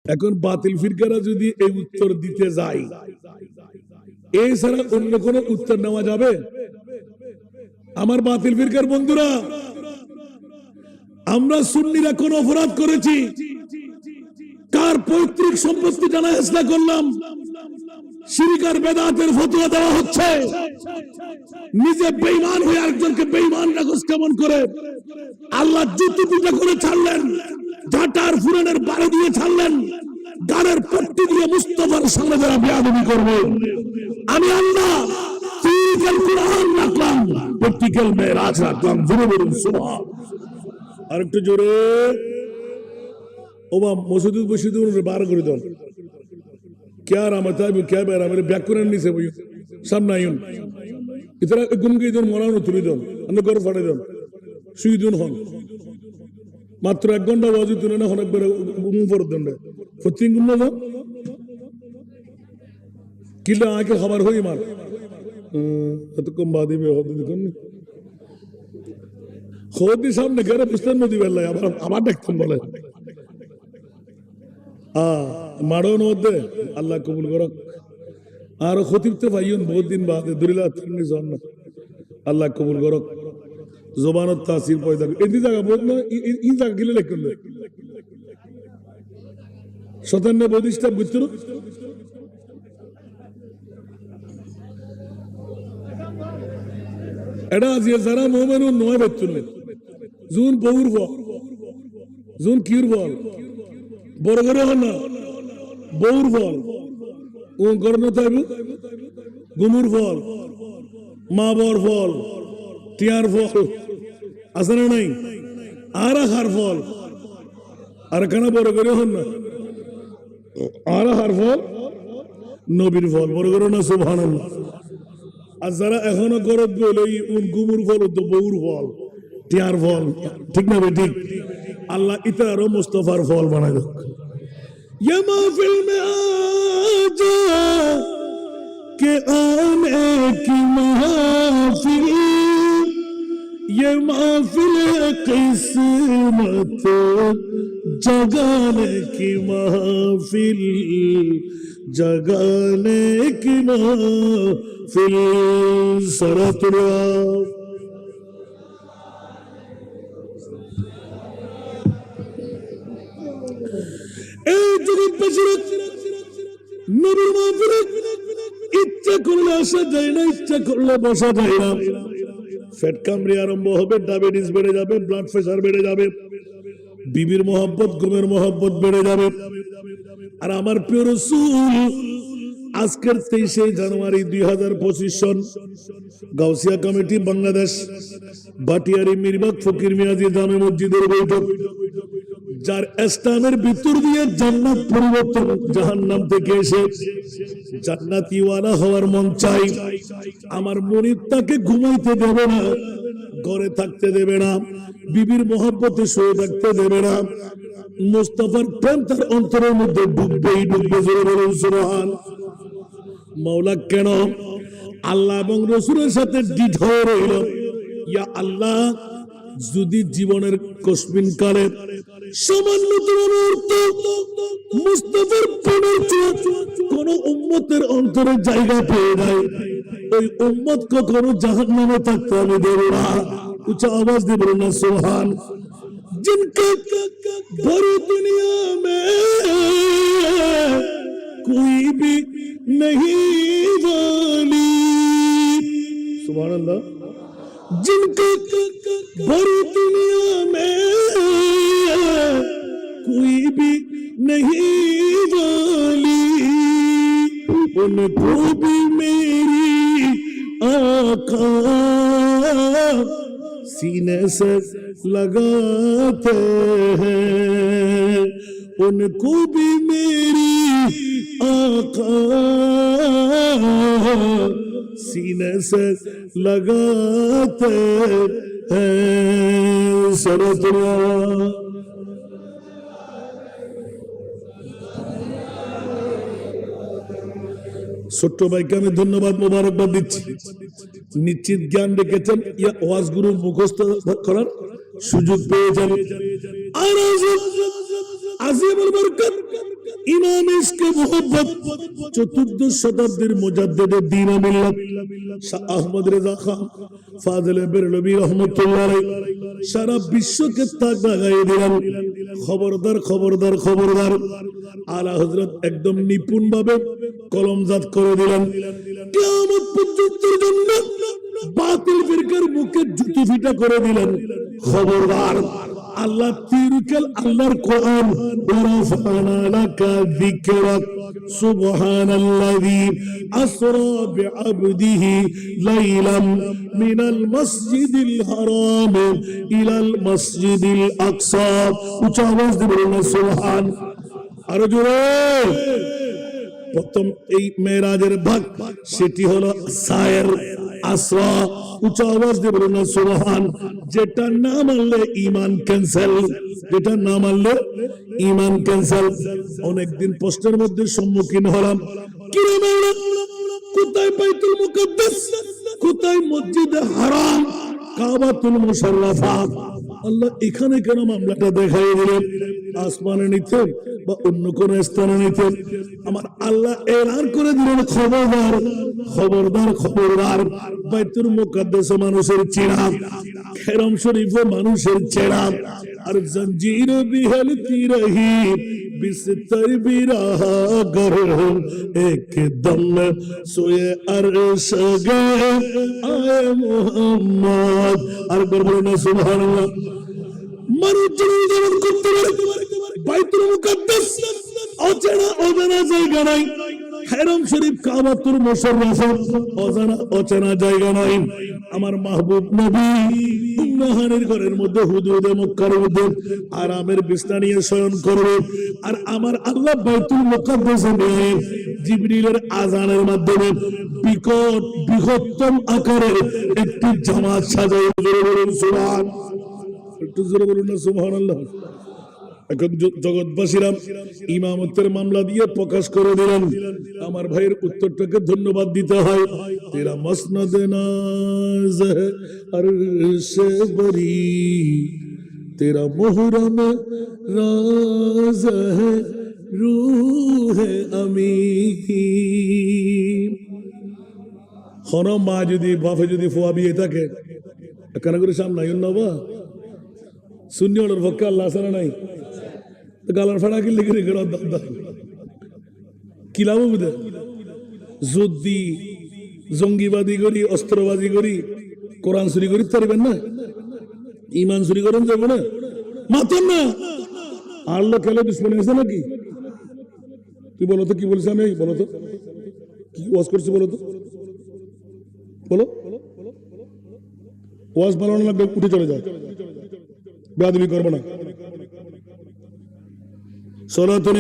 এখন বাতিল ফিরকারা যদি এই উত্তর দিতে যায়, এছাড়া অন্য কোন উত্তর নেওয়া যাবে? আমার বাতিল ফিরকার বন্ধুরা, আমরা সুন্নিরা কোন অপরাধ করেছি? কার পৈতৃক সম্পত্তি জানা হেসলা করলাম? শিরক আর বেদাতের ফতোয়া দেওয়া হচ্ছে। নিজে বেঈমান হয়ে আরেকজনকে বেঈমান রাখস কেমন করে? আল্লাহ জুতি পিটা করে ছাড়লেন, ঝাঁটার ফুরানের বারে দিয়ে ছাড়লেন, গানের পট্টি দিয়ে মুস্তাফার সামনে যারা বেয়াদবি করবে, আমি আল্লাহ ফিজিক্যাল কুরআন রাখলাম, প্র্যাকটিক্যাল মেরাজ রাখলাম। জোরে বলুন সুবহান। আরেকটু জোরে। ওবা মসজিদ বসিদ বার করে দেন। क्या रामता है क्या बेरा मेरे व्याकरण नहीं से भाई सब नहीं उन इतना गुम के इधर मोरानो तुरी दन अन्य कर फाड़े दन सुई दन हों मात्र एक घंटा बाजू तुने ना होने बेरा गुम फर दन रे फतिंग गुम ना किला आके खबर हुई मार तो कम बादी में होती दिखन खोदी सामने करे पुस्तक में दिवेला यार आवाज़ देखते हैं बोले मारो नोदे अल्लाह कबूल करो आरो खुतिब तो भाइयों बहुत दिन बाद दुरिला थन्नी ज़ोन अल्लाह कबूल करो ज़ुबानत तासीर पैदा इतनी जगह बहुत ना इन जगह के लिए लेकिन शतन ने बहुत इस्तेमाल बितरो एडा ये ज़रा मोमेनो नोए बितरो ज़ून बोर वो ज़ून कीर वो বড়গরে হন না বউর ফল ও গরন তাইবু গুমুর ফল মা বর ফল টিয়ার ফল আছে না নাই আর হার ফল আর কেন বড়গরে হন না আর হার ফল নবীর ফল বড়গরে না সুবহানাল্লাহ। আর যারা এখনো গরত বলে গুমুর ফল তো বউর ফল টিয়ার ফল ঠিক না ঠিক अल्लाह इतारो मुस्तफार फॉल बना दो ये महफिल में आजा के आने की महफिल ये महफिल किस्मत जगाने की महफिल जगाने की महफिल सरतुरा ইচ্ছা করলে আসা যায় না, ইচ্ছা করলে বসা যায় না। ফ্যাট কামড়ে আরম্ভ হবে, ডায়াবেটিস বেড়ে যাবে, ব্লাড প্রেসার বেড়ে যাবে, বিবির মহব্বত ঘুমের মহব্বত বেড়ে যাবে। আর আমার প্রিয় রাসূল আজকের 23 জানুয়ারি 2025 সন গাউসিয়া কমিটি বাংলাদেশ বাটিয়ারি মিরবাগ ফকির মিয়াজি জামে মসজিদের বৈঠক, যার ইসলামের ভিতর দিয়ে জান্নাত পরিবর্তন জাহান্নাম থেকে এসে জান্নাতীওয়ালা হওয়ার মন চাই। আমার মুরিদ তাকে ঘুমাইতে দেবে না, ঘরে থাকতে দেবে না, বিবির মহব্বতে শুয়ে থাকতে দেবে না। মুস্তাফার প্রেম তার অন্তরের মধ্যে ডুববেই ডুববে। জোরে বলুন সুবহান। মাওলা কেন আল্লাহ এবং রাসূলের সাথে ডিট হয়ে রইল? ইয়া আল্লাহ, যদি জীবনের কসমিন কালে সামান্যতম মুহূর্ত মুস্তাফার প্রেমের কোন উম্মতের অন্তরে জায়গা পেয়ে যায়, ওই উম্মত কখনো জাহান্নামে থাকতে আমি দেব না। উচ্চ আওয়াজ দিয়ে বলুন না সুবহান। जिनके भरी दुनिया में कोई भी नहीं वाली, सुभान अल्लाह। जिनके भरी दुनिया में कोई भी नहीं वाली, उनको भी मेरी आका सीने से लगाते हैं, उनको भी मेरी आका सीने से लगाते हैं। सरतुरा ছোট্ট ভাইকে আমি ধন্যবাদ মোবারকবাদ দিচ্ছি। নিশ্চিত জ্ঞান রেখেছেন, ইয়া ওয়াজগুলো মুখস্থ করার সুযোগ পেয়েছেন। আর আজিমুল বরকত ইমাম ইশকে মোহাব্বত 14 শতাব্দীর মুজাদ্দিদে দ্বীন ও মিল্লাত শাহ আহমদ রেজা খান ফাজিলে বেরলভী রাহমাতুল্লাহ আলাইহি সারা বিশ্বকে তাক লাগাইয়ে দিলেন। খবরদার খবরদার খবরদার, আলা হযরত একদম নিপুণ ভাবে কলমজাত করে দিলেন, কিয়ামত পর্যন্তের জন্য বাতিল ফিরকার মুখে জুতি ফিটা করে দিলেন। খবরদার, আল্লাহ তিরকাল আল্লাহর কোরআন ওয়ারাফানা লাকা যিকরাক সুবহানাল্লাযী আসরা বিআবদিহি লাইলাম মিনাল মাসজিদিল হারাম ইলাল মাসজিদিল আকসা। উচ্চ আওয়াজ দিয়ে বলুন সুবহান। আরো জোরে। প্রথম এই মেরাজের ভাগ সেটি হলো সায়ের আসরা। উচ্চ আওয়াজ দিয়ে বলুন সুবহান। যেটা না মানলে ঈমান ক্যান্সেল, যেটা না মানলে ঈমান ক্যান্সেল। অনেকদিন প্রশ্নের মধ্যে সম্মুখীন হলাম, কি রে মাওলানা, কোথায় বাইতুল মুকাদ্দাস, কোথায় মসজিদে হারাম, কাবাতুল মুশাররাফা? আল্লাহ এখানে কেন মামলাটা দেখাই দিলেন? আসমানে নিতেন বা অন্য কোন স্থানে নিতেন? আমার আল্লাহ এলান করে দিলেন, খবরদার খবরদার খবরদার, বাইতুল মুকাদ্দাস মানুষের চেনা, হেরম শরীফ মানুষের চেনা, আর জঞ্জির বিহলতি রহি বিস্তর বিরাহা গর একদম সোয়ে আরশ গে আয়ে মুহাম্মদ। আর বলুন সুবহানাল্লাহ। মানুষ জীবন করতে পারে, বাইতুল মুকাদ্দাস অচেনা অজানা জায়গা নাই, হেরম শরীফ কাবাতুল মুশাররাফা অজানা অচেনা জায়গা নাই। আমার মাহবুব নবী উম্মাহানির ঘরের মধ্যে হুদুদে মক্কার মধ্যে আরামের বিছানা নিয়ে শয়ন করবে, আর আমার আল্লাহ বাইতুল মুকাদ্দাসে নিয়ে জিবরিলের আযানের মাধ্যমে বিকট বৃহত্তম আকারের একটি জামাত সাজায়। বলুন সুবহান। একটু জোরে বলুন না সুবহানাল্লাহ। এখন জগৎবাসীরা ইমামতের মামলা দিয়ে প্রকাশ করে দিলেন। আমার ভাইয়ের উত্তরটাকে ধন্যবাদ দিতে হয়। তেরা মসনদ নাজ হ্যায় আরশে বরি, তেরা মুহরম রাজ হ্যায় রূহে আমিন। হন মা যদি বাপে যদি ফোয়া বিয়ে থাকে কেন করে সামনে নবা শূন্য পক্ষে আল্লাহ আসানা নাই, গালার ফাড়া কিনলে কিলাম বুঝে যদি জঙ্গিবাদী করি, অস্ত্রবাদী করি, কোরআন চুরি করি পারবেন না, ইমান চুরি করেন যাবো না, মাতেন না। আল্লাহ খেলে দুশ্মনী আছে নাকি? তুই বলো তো কি বলছি আমি, বলো তো কি ওয়াজ করছি, বলো তো, বলো। ওয়াজ ভালো না লাগবে উঠে চলে যায়, বেয়াদবি করবো না। সালাতুন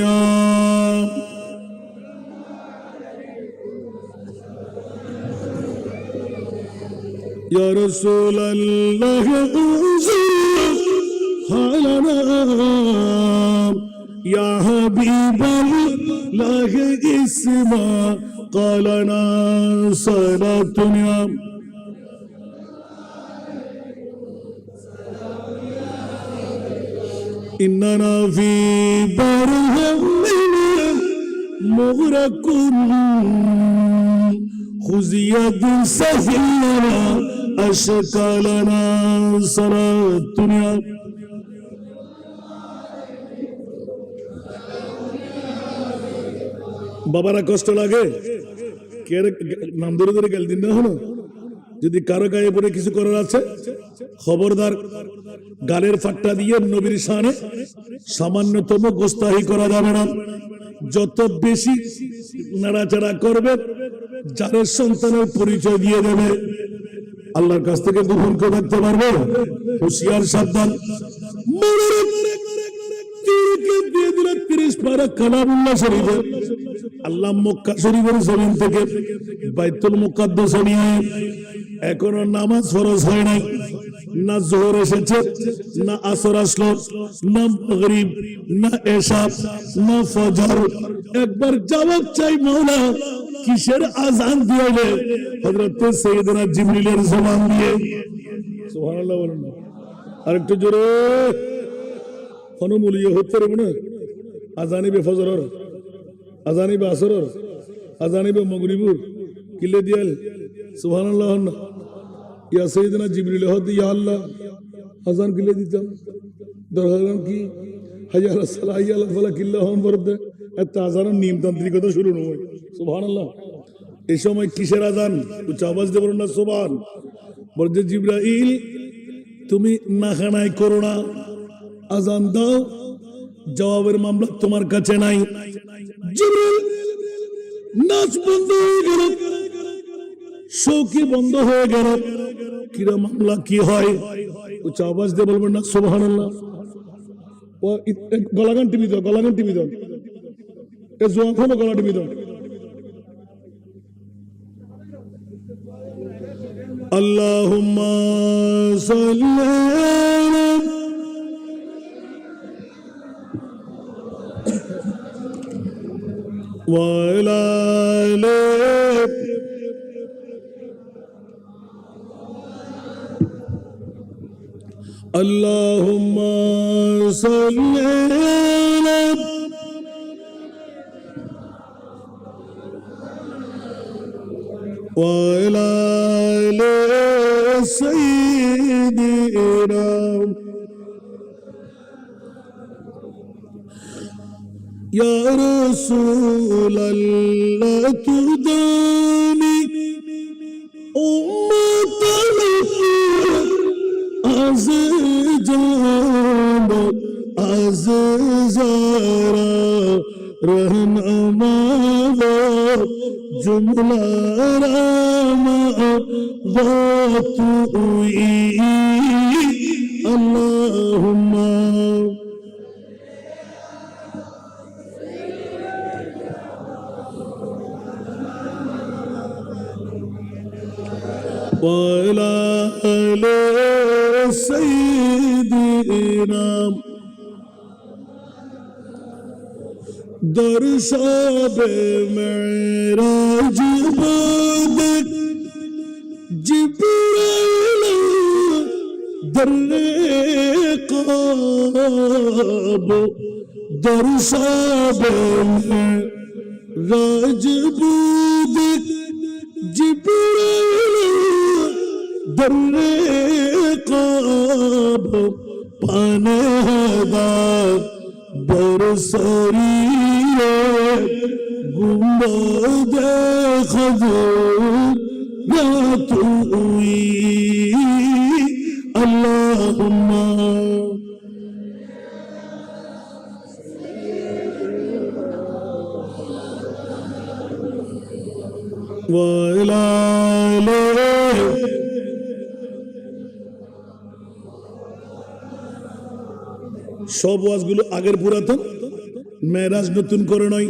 ইয়া রাসূলুল্লাহ হালানা ইয়া হাবিবাল্লাহ ইসমা ক্বালানা সালাতুন إننا في برهم مغرق خزية سفينة أشكالنا صلاة বাবারা কষ্ট লাগে কে নাম ধরে ধরে গেল দিন না হলো। যদি কারো গায়ে পড়ে কিছু করার আছে খবরদার, গালের ফাট্টা দিয়ে নবীর শানে সামান্যতম গোস্তাহি করা যাবে না। যত বেশি নাড়াচাড়া করবে, যাদের সন্তানের পরিচয় দিয়ে দেবে, আল্লাহর কাছ থেকে গোপন করে রাখতে পারবে। হুঁশিয়ার সাবধান। দিয়ে দিলে 30 পারা কালামুল্লাহ শরীফে, আল্লাহ মক্কা শরীফের জমিন থেকে বাইতুল মুকাদ্দাস নিয়ে এখনো নামাজ ফরজ হয় নাই, না জোহর এসেছে, না আসর আসলো, না মাগরিব, না এশা, না ফজর। একবার জবাব চাই মাওলা, কিসের আযান দিলে? হযরত সাইয়েদনা জিবরিলের জবান দিয়ে। সুবহানাল্লাহ বলুন আরেকটু জোরে। অনুমূল্য হতে পারবে না আযানে বেফজরের আজানিবে আসরর, আজানিবে মগরিবুর, কিলে দিয়াল সুবহানাল্লাহ না ইয়া সাইয়্যিদিনা জিবরিল হদ ইয়া আল্লাহ আজান কিলে দিতাম দরকার কি হাইয়া আলাস সালাহ হাইয়া আলাল ফালাহ কিল্লা হন বরদে এত আজানের নিয়মতান্ত্রিকতা শুরু নয় সুবহানাল্লাহ। এই সময় কিসের আজান? উচ্চ আওয়াজ দিয়ে বলুন না সুবহান। বলছে জিবরাইল তুমি না খানাই করো না, আজান দাও, জবাবের মামলা তোমার কাছে নাই। জিবরিল নাচ বন্ধ হয়ে গেল, শৌকি বন্ধ হয়ে গেল, কিরা মামলা কি হয়? উচ্চ আওয়াজ দিয়ে বলবেন না সুবহানাল্লাহ। ও গলাগান টিভি দাও, গলাগান টিভি দাও, এ জোয়া হলো গলা টিভি দাও। আল্লাহুম্মা সাল্লি আলা ওয়া আলা আলি আল্লাহুম্মা সাল্লি আলা ওয়া আলা আলি সাইয়্যিদিনা ইয়া রাসূলাল্লাহ তুদানি উম্মাতাল আজ জান আজ জারা রহনামা জুমলা রামা তুই আল্লাহুম্মা ওয়া আলা আলি সাইয়্যিদিনা দরশাবে মেরাজ বাদে জিবরাইল দরে কাব দরশাবে মেরাজ বাদে জিবরাইল দরে কাব পানাদা বরসরিয়ে গুম্বদ খজরাত তুই আল্লাহুম্মা ওয়া আলা আলি সব ওয়াজগুলো আগের পুরাতন, মেরাজ নতুন করে নয়।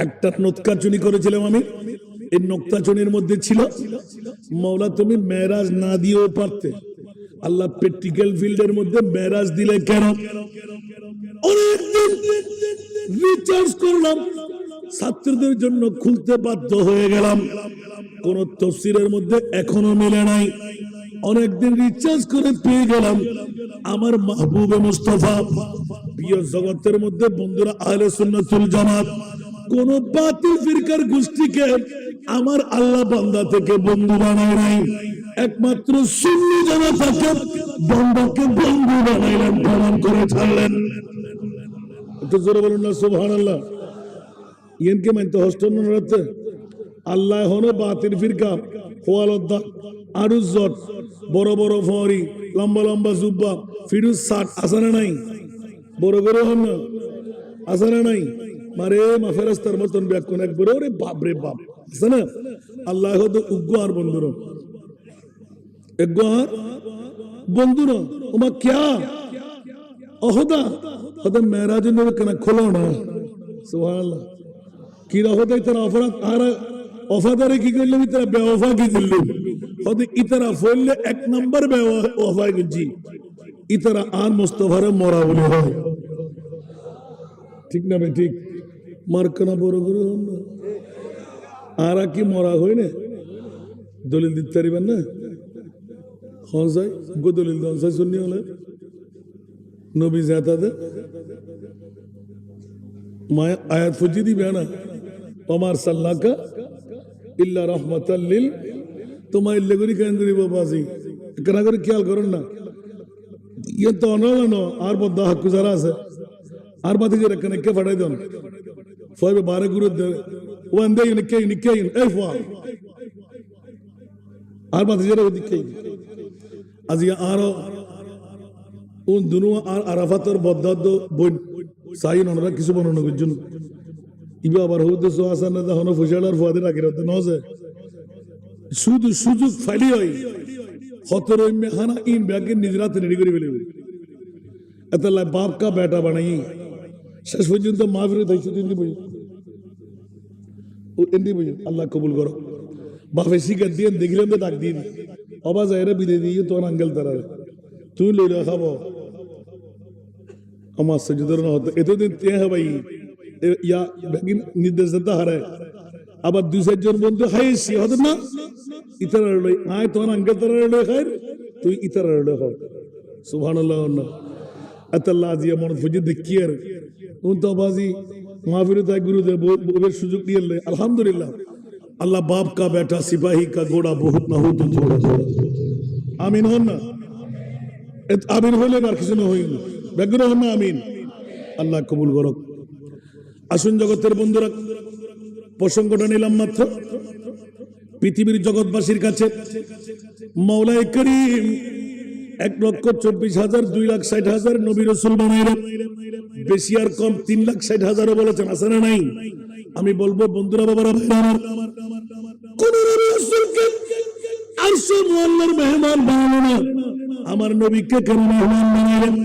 একটা নোক্তাচুনি করেছিলাম আমি, এই নোক্তাচুনির মধ্যে ছিল মাওলা তুমি মেরাজ না দিয়েও পারতে, আল্লাহ প্র্যাকটিক্যাল ফিল্ডের মধ্যে মেরাজ দিলে কেন? অনেকদিন রিচার্জ করলাম, ছাত্রদের জন্য খুলতে বাধ্য হয়ে গেলাম, কোন তফসিরের মধ্যে এখনো মিলে নাই। অনেকদিন রিচার্জ করে পেয়ে গেলাম আমার মাহবুবে মুস্তাফা প্রিয় জগতের মধ্যে বন্ধুরা আহলে সুন্নাতুল জামাত কোন বাতিল ফিরকার গোষ্ঠীকে আমার আল্লাহ বান্দা থেকে বন্ধু বানায় নাই, একমাত্র সুন্নি জামাতকে বান্দাকে বন্ধু বানাইলেন, প্রমাণ করে ছাড়লেন। একটু জোরে বলুন না সুবহানাল্লাহ। ইয়েনকে মানতে হস্টেল রাতে আল্লাহ হনো বাতিল ফিরকা হোয়ালদ্দা আরুজ্জট বড় বড় ফরি লম্বা লম্বা জুব্বা ফিরুজ সাট আসানা নাই, বড় বড় হন না আসানা নাই, মারে মা ফেরেশতার মতন ব্যাকুন একবার ওরে বাপ রে বাপ আছে না। আল্লাহ হতো উগ্র আর বন্ধুরা উগ্র আর বন্ধুরা ওমা ক্যা অহদা হতো মেরাজ নবী কেন খোলো না সুবহানাল্লাহ। কি রাহতে ইতরা অফরাত আর অফাদারে কি করলে ইতরা বেওফা কি করলে হতে ইতরা ফললে এক নাম্বার বেওফা গজি ইতরা আর মুস্তাফারে মরা বলে হয়, ঠিক না ভাই? ঠিক মার্কনা বড় করে হন না আর কি মরা হয় না, দলিল দিতে পারিবেন না হন যাই গো দলিল দন যাই শুনি হলে নবী জাতা দে আয়াত ফুজি দিবে না, তোমার সাল্লাকা ইল্লা রহমাতাল লিল, তোমার ইল্লেগরি কেন্দ্রী বাবাজি কেনা করে খেয়াল করেন না, ইয়ে তো অনলানো আর বদ্ধ হাক্কু যারা আছে আর বাতি যে রেখে নেকে ফাটাই দেন ফয়বে বারে গুরু দে ওয়ান দে নিকে নিকে এই ফা আর বাতি যে ওদিকে আজি আরো উন দুনু আর আরাফাতর বদ্ধ বই সাই ননরা কিছু বর্ণনা করছেন ইবা আবার হতে সো আসান না হনো ফুশালার ফাদে রাখিরাতে নজে শুধু সুযোগ ফাইলি হয় খতরই মেহানা ইন ব্যাগে নিজরাতে রেডি করে ফেলে এতলা বাপ কা বেটা বানাই শেষ পর্যন্ত মাহফিলে থাকছে দিন বই ও এন্ডি বই আল্লাহ কবুল করো বাপে শিকার দিয়ে দেখিলাম তো ডাক দিন অবা যায়রে বিদে দিয়ে তোর আঙ্গেল তারারে তুই লইলা খাবো আমার সজদর না হতো এতদিন তে ভাই ইয়া ব্যাগিন নির্দেশ দিতে হারে আবার দুই চারজন বন্ধু খাইছি হতো না ইতারা লই আয় তোর আঙ্গেল তারারে লই খাই তুই ইতারা লই খাও সুবহানাল্লাহ না আতাল্লাহ আজিয়া মন ফুজি দেখি আর উন তো বাজি মাহফিলে তাই গুরুদেব ওদের সুযোগ দিয়ে লে আলহামদুলিল্লাহ अल्लाह बाप का बेटा सिपाही का घोड़ा बहुत ना हो तो थोड़ा थोड़ा आमीन हो ना आमीन হলে আর কিছু না হইল বেগুন হন না আমিন আল্লাহ কবুল করুক আসুন জগতের বন্ধুরা প্রসঙ্গটা নিলাম মাত্র পৃথিবীর জগৎবাসীর কাছে মাওলায়ে করিম 1,24,000 2,60,000 নবী রাসূল বানাইলেন বেশি আর কম 3,60,000 বলেছেন আছে না নাই আমি বলবো বন্ধুরা বাবারা ভাইরা আমার কোন নবী রাসূলকে আরশ মুআল্লার মেহমান বানালো না আমার নবীকে কেন মেহমান বানাইলেন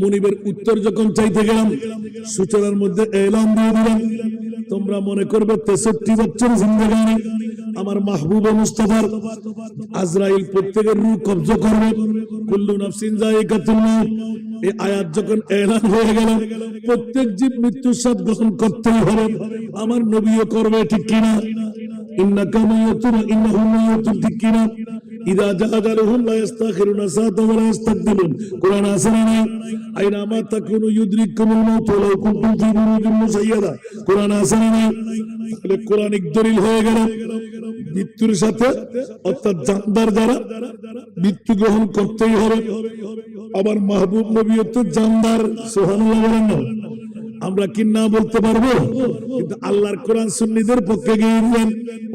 মুনিবের উত্তর যখন চাইতে গেলাম সূচনার মধ্যে এলান দিয়ে দিলাম তোমরা মনে করবে 63 বছর জিন্দেগানি আমার মাহবুব মুস্তাফার আজরাইল প্রত্যেকের রূহ কবজা করবে কুল্লু নাফসিন যায়িকাতুল মাউত এই আয়াত যখন এলান হয়ে গেল প্রত্যেক জীব মৃত্যুর স্বাদ গ্রহণ করতেই হবে আমার নবীও করবে ঠিক কিনা ইন্নাকা মাইয়াতুন ইন্নাহুম মাইয়াতুন ঠিক কিনা ইদা জাআজালুহুম লা ইস্তাখিরুনা সাআতান ওয়া লা ইস্তাকদিমুন কুরআন আছে না আইনা মা তাকুনু ইউদরিকুমুল মাউত ওয়া লাউ কুনতুম ফি বুরুজিন মুশাইয়াদা কুরআন আছে না তাহলে কোরআনিক দলিল হয়ে গেল মৃত্যুর সাথে অর্থাৎ জানদার যারা মৃত্যু গ্রহণ করতেই হবে আবার মাহবুব নবীও তো জানদার সুবহানাল্লাহ বলেন না আমরা কি না বলতে পারবো কিন্তু আল্লাহর কোরআন সুন্নিদের পক্ষে গিয়ে দিলেন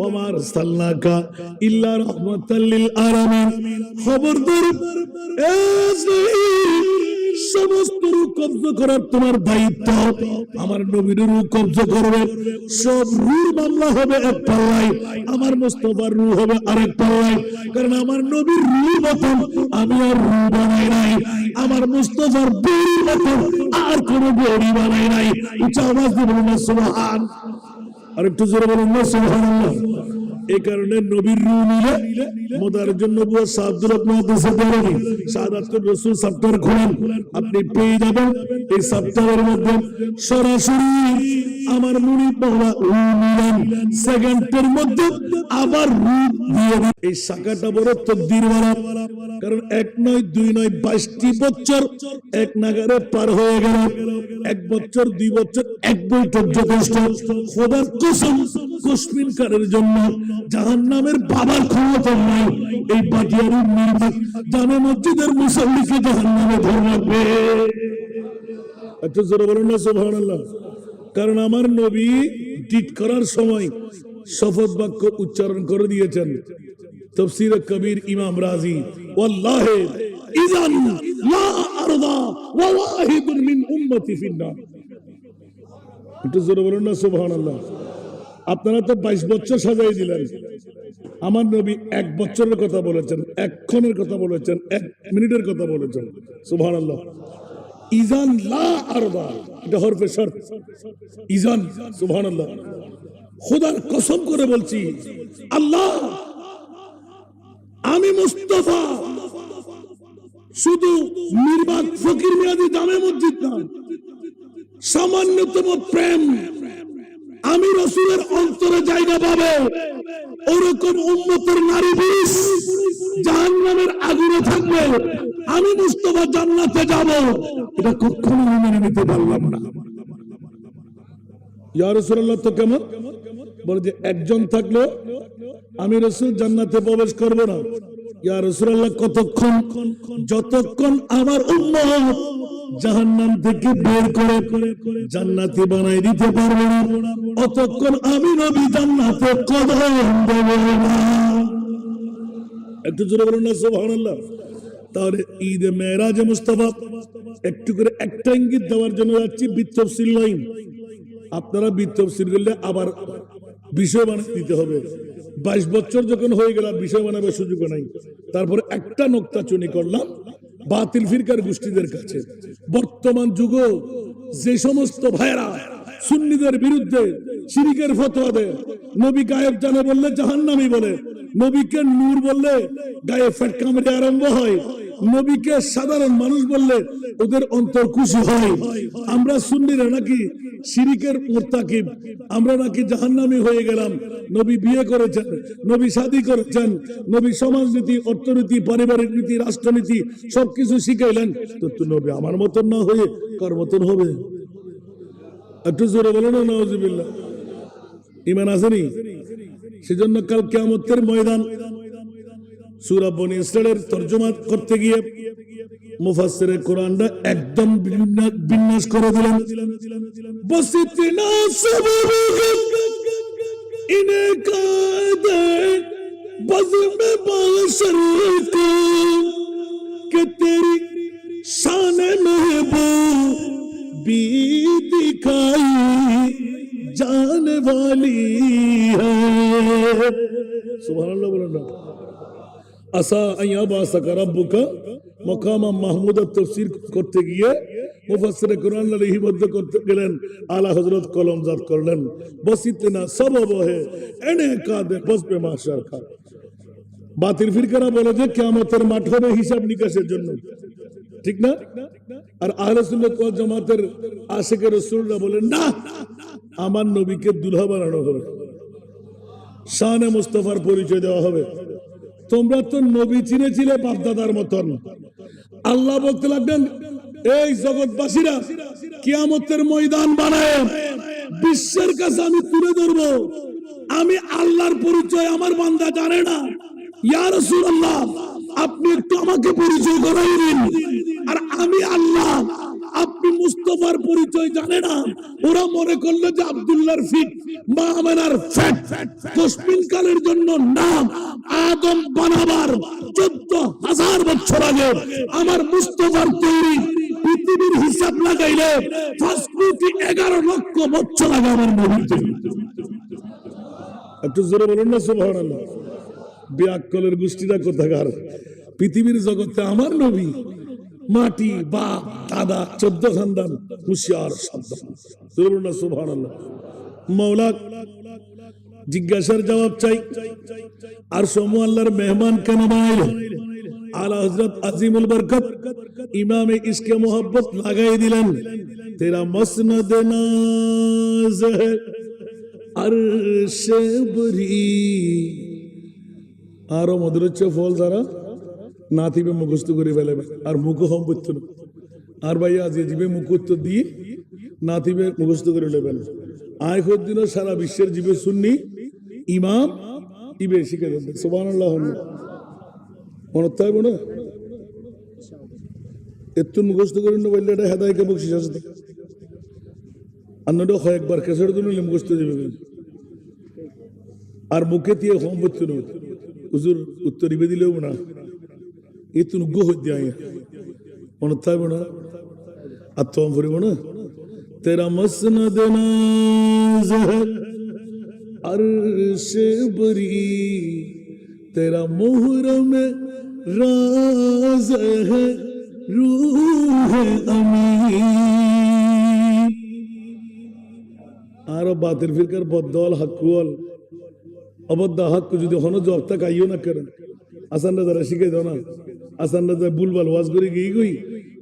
ওমার সাল্লাকা ইল্লা রাহমাতাল লিল আলামিন খবরদার সমস্ত রূহ কবজা করার তোমার দায়িত্ব আমার নবীর রূহ কবজা করবে সব রূহ মামলা হবে এক পাল্লায় আমার মুস্তাফার রূহ হবে আরেক পাল্লায় কারণ আমার নবীর রূহ মতন আমি আর রূহ বানাই নাই আমার মুস্তাফার বড়ি মতন আর কোন বড়ি বানাই নাই উচ্চ আওয়াজ দিয়ে বলুন সুবহান আর একটু জোরে বলুন সুবহানাল্লাহ এই কারণে নবীর রূহ নিলে মোদার জন্য বুয়া সাদুর মুহাদ্দিসে বলেন শাহাদাতুর রাসূল চ্যাপ্টার খুলেন আপনি পেয়ে যাবেন এই চ্যাপ্টারের মধ্যে সরাসরি আমার মুনিব বাবা রূহ নিলেন সেকেন্ডের মধ্যে আবার রূহ দিয়ে এই শাখাটা বড় তকদির ওয়ালা কারণ এক নয় দুই নয় 22টি বছর এক নাগারে পার হয়ে গেল এক বছর দুই বছর এক বৈঠক যথেষ্ট খোদার কসম কসমিন কারের জন্য জাহান্নামের বাবার ক্ষমতা নাই এই বাটিয়ারুর নির্বাক জামে মসজিদের মুসল্লিকে জাহান্নামে ধরে রাখবে এত জোরে বলুন না সুবহানাল্লাহ কারণ আমার নবী ডিট করার সময় শপথ বাক্য উচ্চারণ করে দিয়েছেন তাফসীর কবির ইমাম রাজি ওয়াল্লাহি ইযান লা আরদা ওয়া ওয়াহিদুন মিন উম্মতি ফিন্নার একটু জোরে বলুন না সুবহানাল্লাহ আপনারা তো 22 বছর সাজাই দিলেন আমার নবী 1 বছরের কথা বলেছেন 1 ক্ষণের কথা বলেছেন 1 মিনিটের কথা বলেছেন সুবহানাল্লাহ ইযান লা আরদা এটা হরফে শর্ত ইযান সুবহানাল্লাহ খোদার কসম করে বলছি আল্লাহ আমি মুস্তাফা শুধু নির্বাক ফকির মিয়াদি জামে মসজিদ না সামান্যতম প্রেম আমি রাসূলের অন্তরে জায়গা পাবে ওরকম উম্মতের নারী পুরুষ জাহান্নামের আগুনে থাকবে আমি মুস্তাফা জান্নাতে যাব এটা কখনো মেনে নিতে পারলাম না ইয়া রাসূলুল্লাহ তো কেমন? বলে যে একজন থাকলো আমি রাসূল জান্নাতে প্রবেশ করব না। ইয়া রাসূলুল্লাহ কতক্ষণ? যতক্ষণ আমার উম্মত জাহান্নাম থেকে বের করে জান্নাতি বানাই দিতে পারবে না, অতক্ষণ আমি নবী জান্নাতে কদম দেব না। একটু জোরে বলুন না সুবহানাল্লাহ। তাহলে ঈদে মেরাজে মুস্তাফা একটু করে একটা ইঙ্গিত দেওয়ার জন্য যাচ্ছি। বিতফসিল লাইন আপনারা বিতফসিল করলে আবার বিষয় বানিয়ে দিতে হবে। 22 বছর যখন হয়ে গেল বিষয় বানাবার সুযোগ নাই। তারপরে একটা নোক্তা চুনি করলাম বাতিল ফিরকার গোষ্ঠীদের কাছে। বর্তমান যুগে যে সমস্ত ভাইরা সুন্নিদের বিরুদ্ধে শিরকের ফতোয়া দেয়, নবী গায়েব জানে বললে জাহান্নামী বলে, নবীকে নূর বললে গায়ে ফেটকামড়ে আরম্ভ হয়, নবীকে সাধারণ মানুষ বললে ওদের অন্তর খুশি হয়। আমরা সুন্নিরা নাকি শিরকের মুরতাকিব, আমরা নাকি জাহান্নামী হয়ে গেলাম। নবী বিয়ে করেছেন, নবী শাদী করেছেন, নবী সমাজনীতি, অর্থনীতি, পারিবারিক নীতি, রাষ্ট্রনীতি সবকিছু শিখাইলেন। তো নবী আমার মতন না হয়ে কার মতন হবে? একটু জোরে বলো না নাউজুবিল্লাহ। ঈমান আসেনি? সেজন্য কাল কিয়ামতের ময়দান সূরা বনী ইসরাঈলের তরজমা করতে গিয়ে মুফাসসিরে কোরআনটা একদম বিন্যাস করে দিলেন। বসিতনা সবরুক ইনকাদে বজমে বাশর কো কে তেরি শান महबूबी दिखाई जाने वाली है। सुभान अल्लाह बोलो ना। আসা আইয়াবাসাকা রাব্বুকা মাকামা মাহমুদা তাফসীর করতে গিয়ে মুফাসসিরে কোরআন লিপিবদ্ধ করতে গেলেন, আলা হযরত কলমজাত করলেন বসিতনা সবব হে এনে কাদে বসবে মাশার খা। বাতিল ফিরকারা বলে যে কিয়ামতের মাঠ হবে হিসাব নিকাশের জন্য, ঠিক না? আর আহলে সুন্নাত ওয়াল জামাতের আশিকে রাসূলরা বলেন না, আমার নবীকে দুলহা বানানো হবে, শানে মুস্তাফার পরিচয় দেওয়া হবে। তোমরা তো নবী চিনেছিলে বাপদাদার মতন। আল্লাহ বলতে লাগলেন এই জগৎবাসীরা কিয়ামতের ময়দান বানায় বিশ্বের কাছে আমি তুলে ধরবো আমি আল্লাহর পরিচয় আমার বান্দা জানে না। ইয়া রাসূলুল্লাহ আপনি একটু আমাকে পরিচয় করাই দিন। আর আমি আল্লাহ, আপনি মুস্তাফার পরিচয় জানে না। ওরা মনে করলো যে আব্দুল্লাহর ফিট, মা আমেনার ফ্যাট, তসমিন কালের জন্য নাম আদম বানাবার 14,000 বছর আগে আমার মুস্তাফার তৈরি পৃথিবীর হিসাব লাগাইলে 5,11 লক্ষ বছর আগে আমার নবী তৈরি। একটু জোরে বলুন না সুবহানাল্লাহ। বিয়াক্কলের গোষ্ঠীরা কোথাকার? পৃথিবীর জগতে আমার নবী, মাটি, বাপ, দাদা, 14 সন্তান, হুঁশিয়ার শব্দ। বলুন না সুবহানাল্লাহ। মাওলা জিজ্ঞাসার জবাব চাই, আর সমূহ আল্লাহর মেহমান কেন বানাইল? আলা হযরত আজিমুল বরকত ইমামে ইশকে মোহাব্বত লাগাই দিলেন, তেরা মসনদ নাজ है अर्श बरी। আরো মধুর হচ্ছে ফল যারা নাতিবে মুখস্থ করে ফেলেবে আর মুখ হম পড়তো না। আর ভাইয়া যে জীবে মুখস্থ দিয়ে নাতিবে মুখস্থ করে নেবেন। আয় দিন সারা বিশ্বের জীবে সুন্নি ইমাম ইবে শিখে দেন। সুবহানাল্লাহ। মনে তাই বলে এত মুখস্থ করে বললে এটা হেদায়কে বকশিস আছে। অন্যটা কয়েকবার কেসের দিন মুখস্থ দিবে আর মুখে দিয়ে হম পড়তো না। হুজুর উত্তর ইবে দিলেও না, এ তো গো হইতে আয় মনে থাকব না। আর তো ফুরিব না। তেরা মসনদ নাজ है अर्श बरी तेरा मुहरम राज है रूह अमी। আরো বাতিল ফিরকার বদল হাকুয়াল অবদ্ধ হক যদি হনো জব তক আইও না করেন আসান রাজা শিখে দাও না। আসান রাজা বুলবাল ওয়াজ করে গিয়ে গই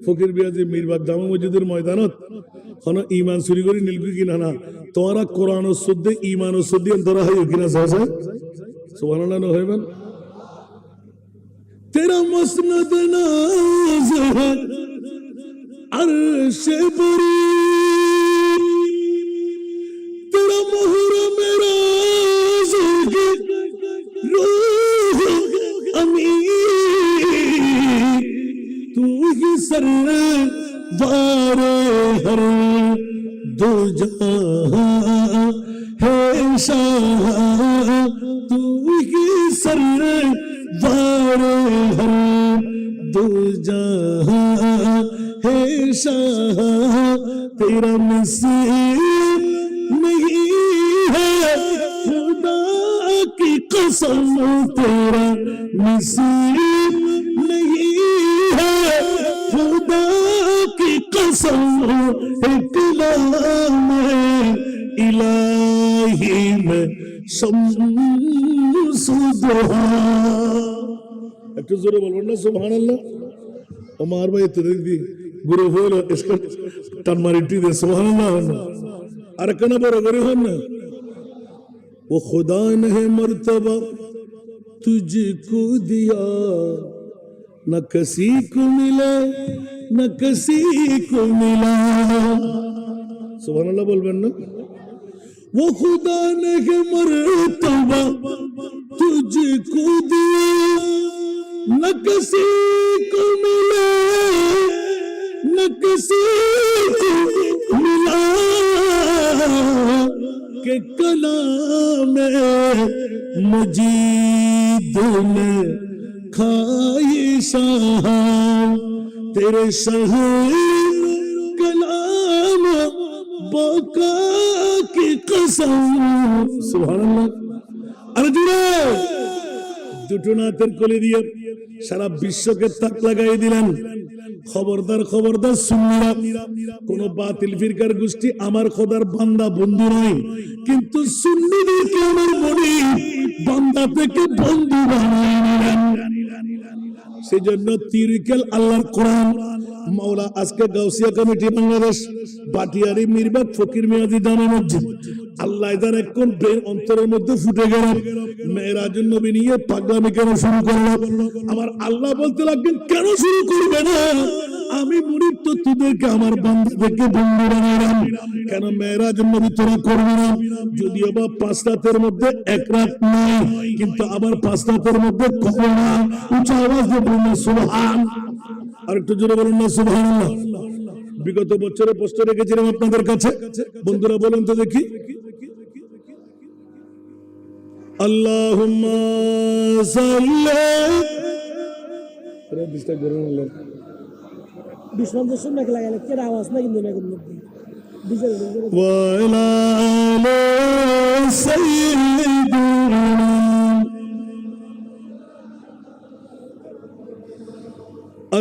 ফকির বিয়াজি মিরবাগ জামা মসজিদের ময়দানত হনো ইমান চুরি করে নিলবি কিনা না। তোমরা কোরআন ও শুদ্ধে ইমান ও শুদ্ধি অন্তরা হয় কিনা সহসা সুবহানাল্লাহ না হইবেন। তেরা মসনদ নাজ है अर्श बरी वारे हर दो जहां है शाह तू ही सर वारे हर दो जहां है शाह तेरा मिसाल नहीं है खुदा की कसम तेरा मिसाल नहीं है खुदा की कसम एक नाम इलाही में शम्सुद्दोहा একটু জোরে বলবেন না সুবহানাল্লাহ ওমর ভাই তো দেখি গুরু হলো इसको টান মারিটি দে সুবহানাল্লাহ আর কেন বড় করে হন না वो खुदा ने मर्तबा तुझको दिया न किसी को मिला न किसी को मिला सुभान अल्लाह बोलबेन ना वो खुदा ने मर्तबा तुझको दिया न किसी को मिला न किसी को मिला के कलाम मजीद ने खाई शाह तेरे शाह कलाम बाका की कसम सुभान अल्लाह अरे जुड़े দুটো নাতের কোলে দিয়ে সারা বিশ্বকে তাক লাগাই দিলেন খবরদার খবরদার সুন্নিরা কোন বাতিল ফিরকার গোষ্ঠী আমার খোদার বান্দা বন্ধু নয় কিন্তু সুন্নিদেরকে আমার বলি বান্দা থেকে বন্ধু বানাই নিলেন সেজন্য তিরিকাল আল্লাহর কোরআন মাওলা আজকে গাউসিয়া কমিটি বাংলাদেশ বাটিয়ারি মিরবাগ ফকির মিয়াজি জামে মসজিদ আল্লাহ জানে কোন ব্রেন অন্তরের মধ্যে ফুটে গেল মেরাজুন নবী নিয়ে পাগলামি কেন শুরু করলো আমার আল্লাহ বলতে লাগলেন কেন শুরু করবে না আমি মুরিদ তো তোদেরকে আমার বান্দাদেরকে বন্ধু বানালাম কেন মেরাজুন নবী তোরা করবে না যদিও বা 5 রাতের মধ্যে 1 রাত নাই কিন্তু আবার 5 রাতের মধ্যে কখন না উচ্চ আওয়াজে বলুন সুবহান আর একটু জোরে বলুন না সুবহানাল্লাহ বিগত বছরে প্রশ্ন রেখেছিলাম আপনাদের কাছে বন্ধুরা বলুন তো দেখি আল্লাহুম্মা সাল্লি আরে ডিস্টার্ব করুন আল্লাহ বিশ্বন্দর শুনে লাগালে কি আওয়াজ না কিন্তু মেঘের মধ্যে ওয়া আলা আলি সাইয়্যিদিনা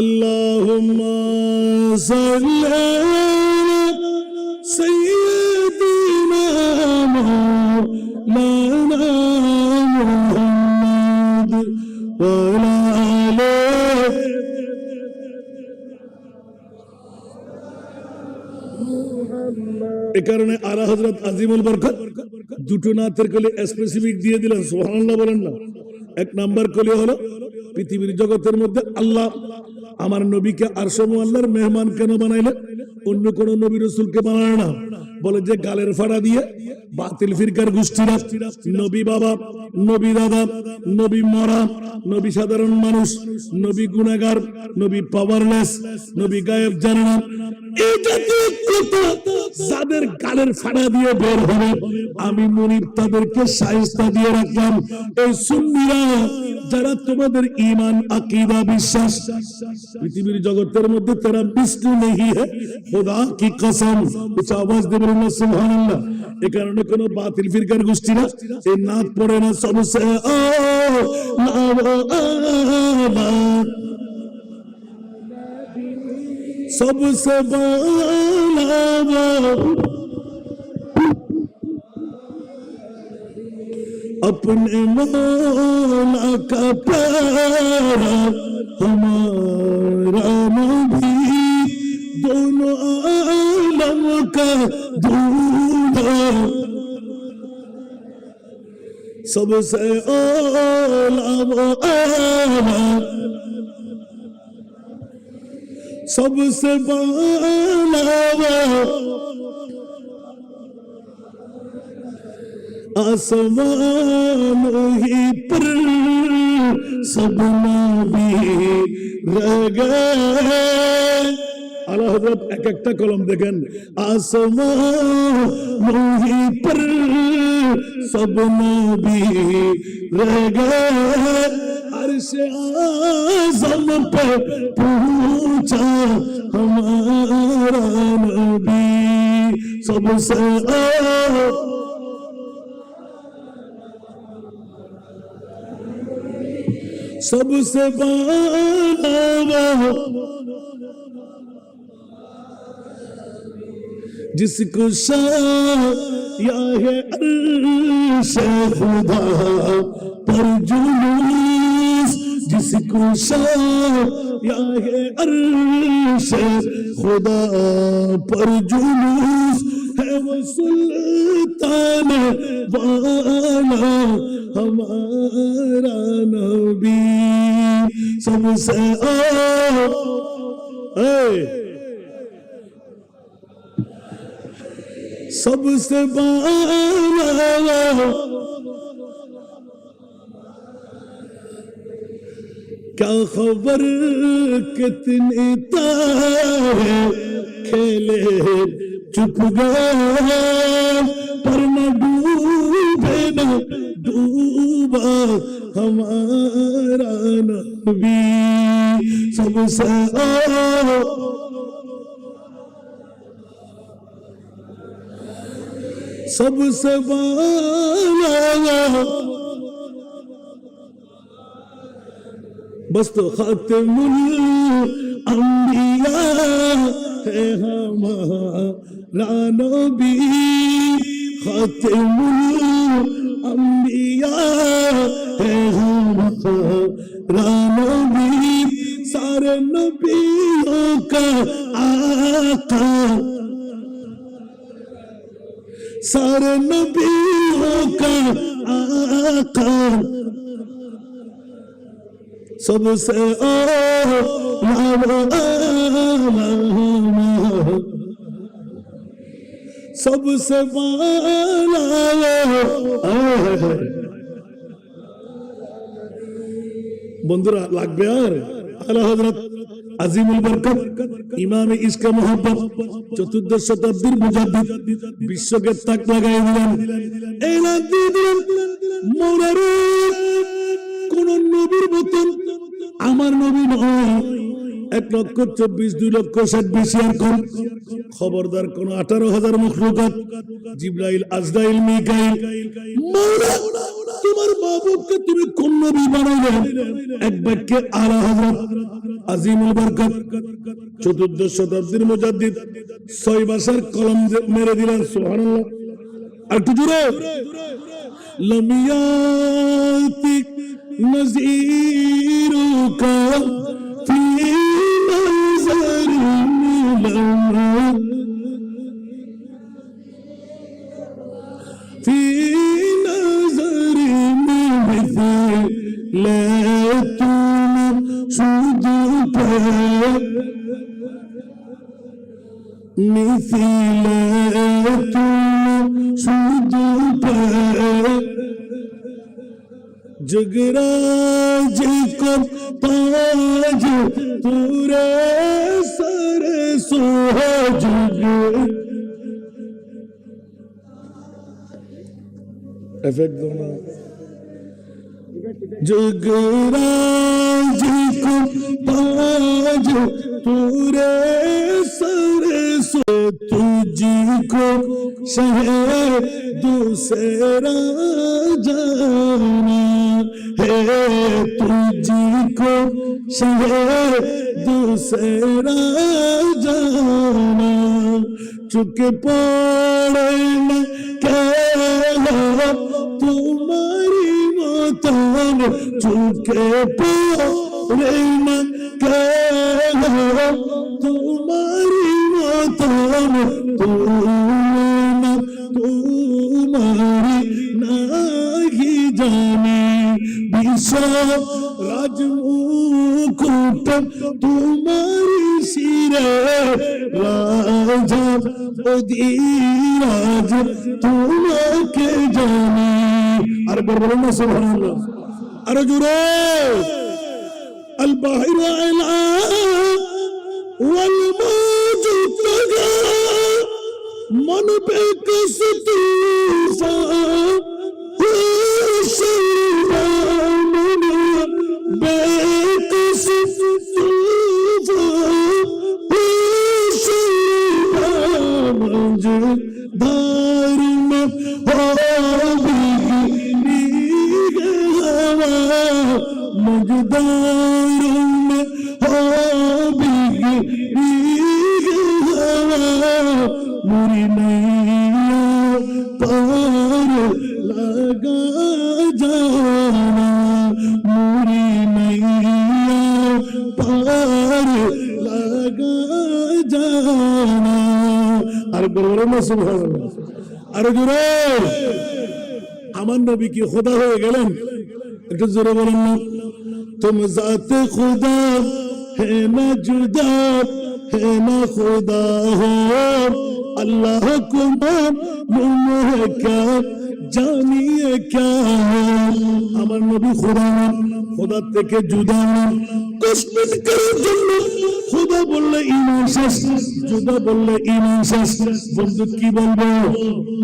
আল্লাহুম্মা সাল্লি আলা সাইয়্যিদিনা মাওলানা মুহাম্মদ ওয়া আলা আলি এ কারণে আলা হযরত আজিমুল বরকত দুটো নাতের কলি স্পেসিফিক দিয়ে দিলেন সুবহানাল্লাহ বলেন না এক নাম্বার কলি হলো পৃথিবীর জগতের মধ্যে আল্লাহ আমার নবীকে আরশ মুআল্লার মেহমান কেন বানাইলেন অন্য কোন নবী রাসূলকে বানায় না বলে যে গালের ফাড়া দিয়ে বাতিল ফিরকার গোষ্ঠীরা নবী বাবা নবী দাদা নবী মরা নবী সাধারণ মানুষ নবী গুনাহগার নবী পাওয়ারলেস নবী গায়েব জানে না এই জাতীয় কথা যাদের গালের ফাড়া দিয়ে বের হবে আমি মুনিব তাদেরকে শায়েস্তা দিয়ে রাখলাম এই সুন্নিরা যারা তোমাদের ঈমান আকীদা বিশ্বাস পৃথিবীর জগতের মধ্যে তারা বিষ্ণু নেই है खुदा की कसम उस आवाज दे बोलना सुभान अल्लाह এই কারণে কোন বাতিল ফিরকার গোষ্ঠীরা এই নাত পড়ে না সবসে सबसे बाला अपने मौला का प्यारा हमारा नबी दोनों आलम का दूल्हा सबसे आला सबसे बाला आसमान ही पर सब नबी रह गए आला हजरत एक एक कलम देखें आसमां पर सब नबी रह गए अर्श आज़म पे पूछा हमारा नबी सबसे सबसे बाला जिसको शाया है अर्श खुदा पर जुलूस जिसको शाया है अर्श खुदा पर जुलूस है वो सुल्तान वाला हमारा नबी सबसे सबसे बाला क्या खबर कितने तारे खेले चुप गए पर न डूबे न डूबा हमारा नबी सबसे सबसे बाला बस तो खातिमुल अंबिया है हमारा नबी खातिमुल अंबिया है हमारा नबी सारे नबियों का आका सारे नबियों का आका सबसे सबसे बाला बंधुरा लागबे আর আলা হযরত আজিমুল বরকত ইমামে ইশকে মোহাব্বত চতুর্দশ শতাব্দীর মুজাদ্দিদ বিশ্বকে তাক লাগাই দিলেন এলান দিয়ে দিলেন মওলানা কোন নবীর মতন আমার নবী নয় 1,24,000 2,60,000 বেশি আর কম খবরদার কোন 18,000 মখলুকাত জিবরাইল আজরাইল মিকাইল মওলা তোমার মাহবুবকে তুমি কোন নবী বানাইলে এক বাক্যে আলা হযরত আজিমুল বরকত চতুর্দশ শতাব্দীর মুজাদ্দিদ 6 ভাষার কলম মেরে দিলেন সুবহানাল্লাহ একটু জোরে লমিয়াতি নজিরুকা ফি নজরি মিলামা ফি নজরি মিথিল লা তুম শুধু পে মিথিল তুম শুধু পে जगराज को ताज पूरे सर सोहज इफेक्ट दो ना जगराज को ताज पूरे सर सो तुझको शहर दूसरा जाना है तुझको शहर दूसरा जाना चुके पड़े न कहना तुम्हारी मतन चुके पड़े न कहना तुम्हारी मतन तुम्हारी नहीं जानी राजमुकुट तुम्हारी सिरे राजा उदीराज तुम्हारे जानी अरे बोलो ना सुभान अल्लाह अरे जुरे अल बाहिर अला वल मन बेकस तूफान मन बेकस तूफान मझधार में हो मझदार में हो मुरी नैया पार लगा जाना मुरी नैया पार लगा जाना अरे बोलो ना सुभान अरे जुरे আমার নবী কি খোদা হয়ে গেলেন একটু জোরে বলেন না तुम जात खुदा है ना जुदा है ना खुदा हो अल्लाह को मालूम है क्या जानिए क्या है আমার নবী খোদা খোদা থেকে জুদা কসমিন করার জন্য খোদা বললে ঈমান শেষ জুদা বললে ঈমান শেষ বন্ধু কি বলবো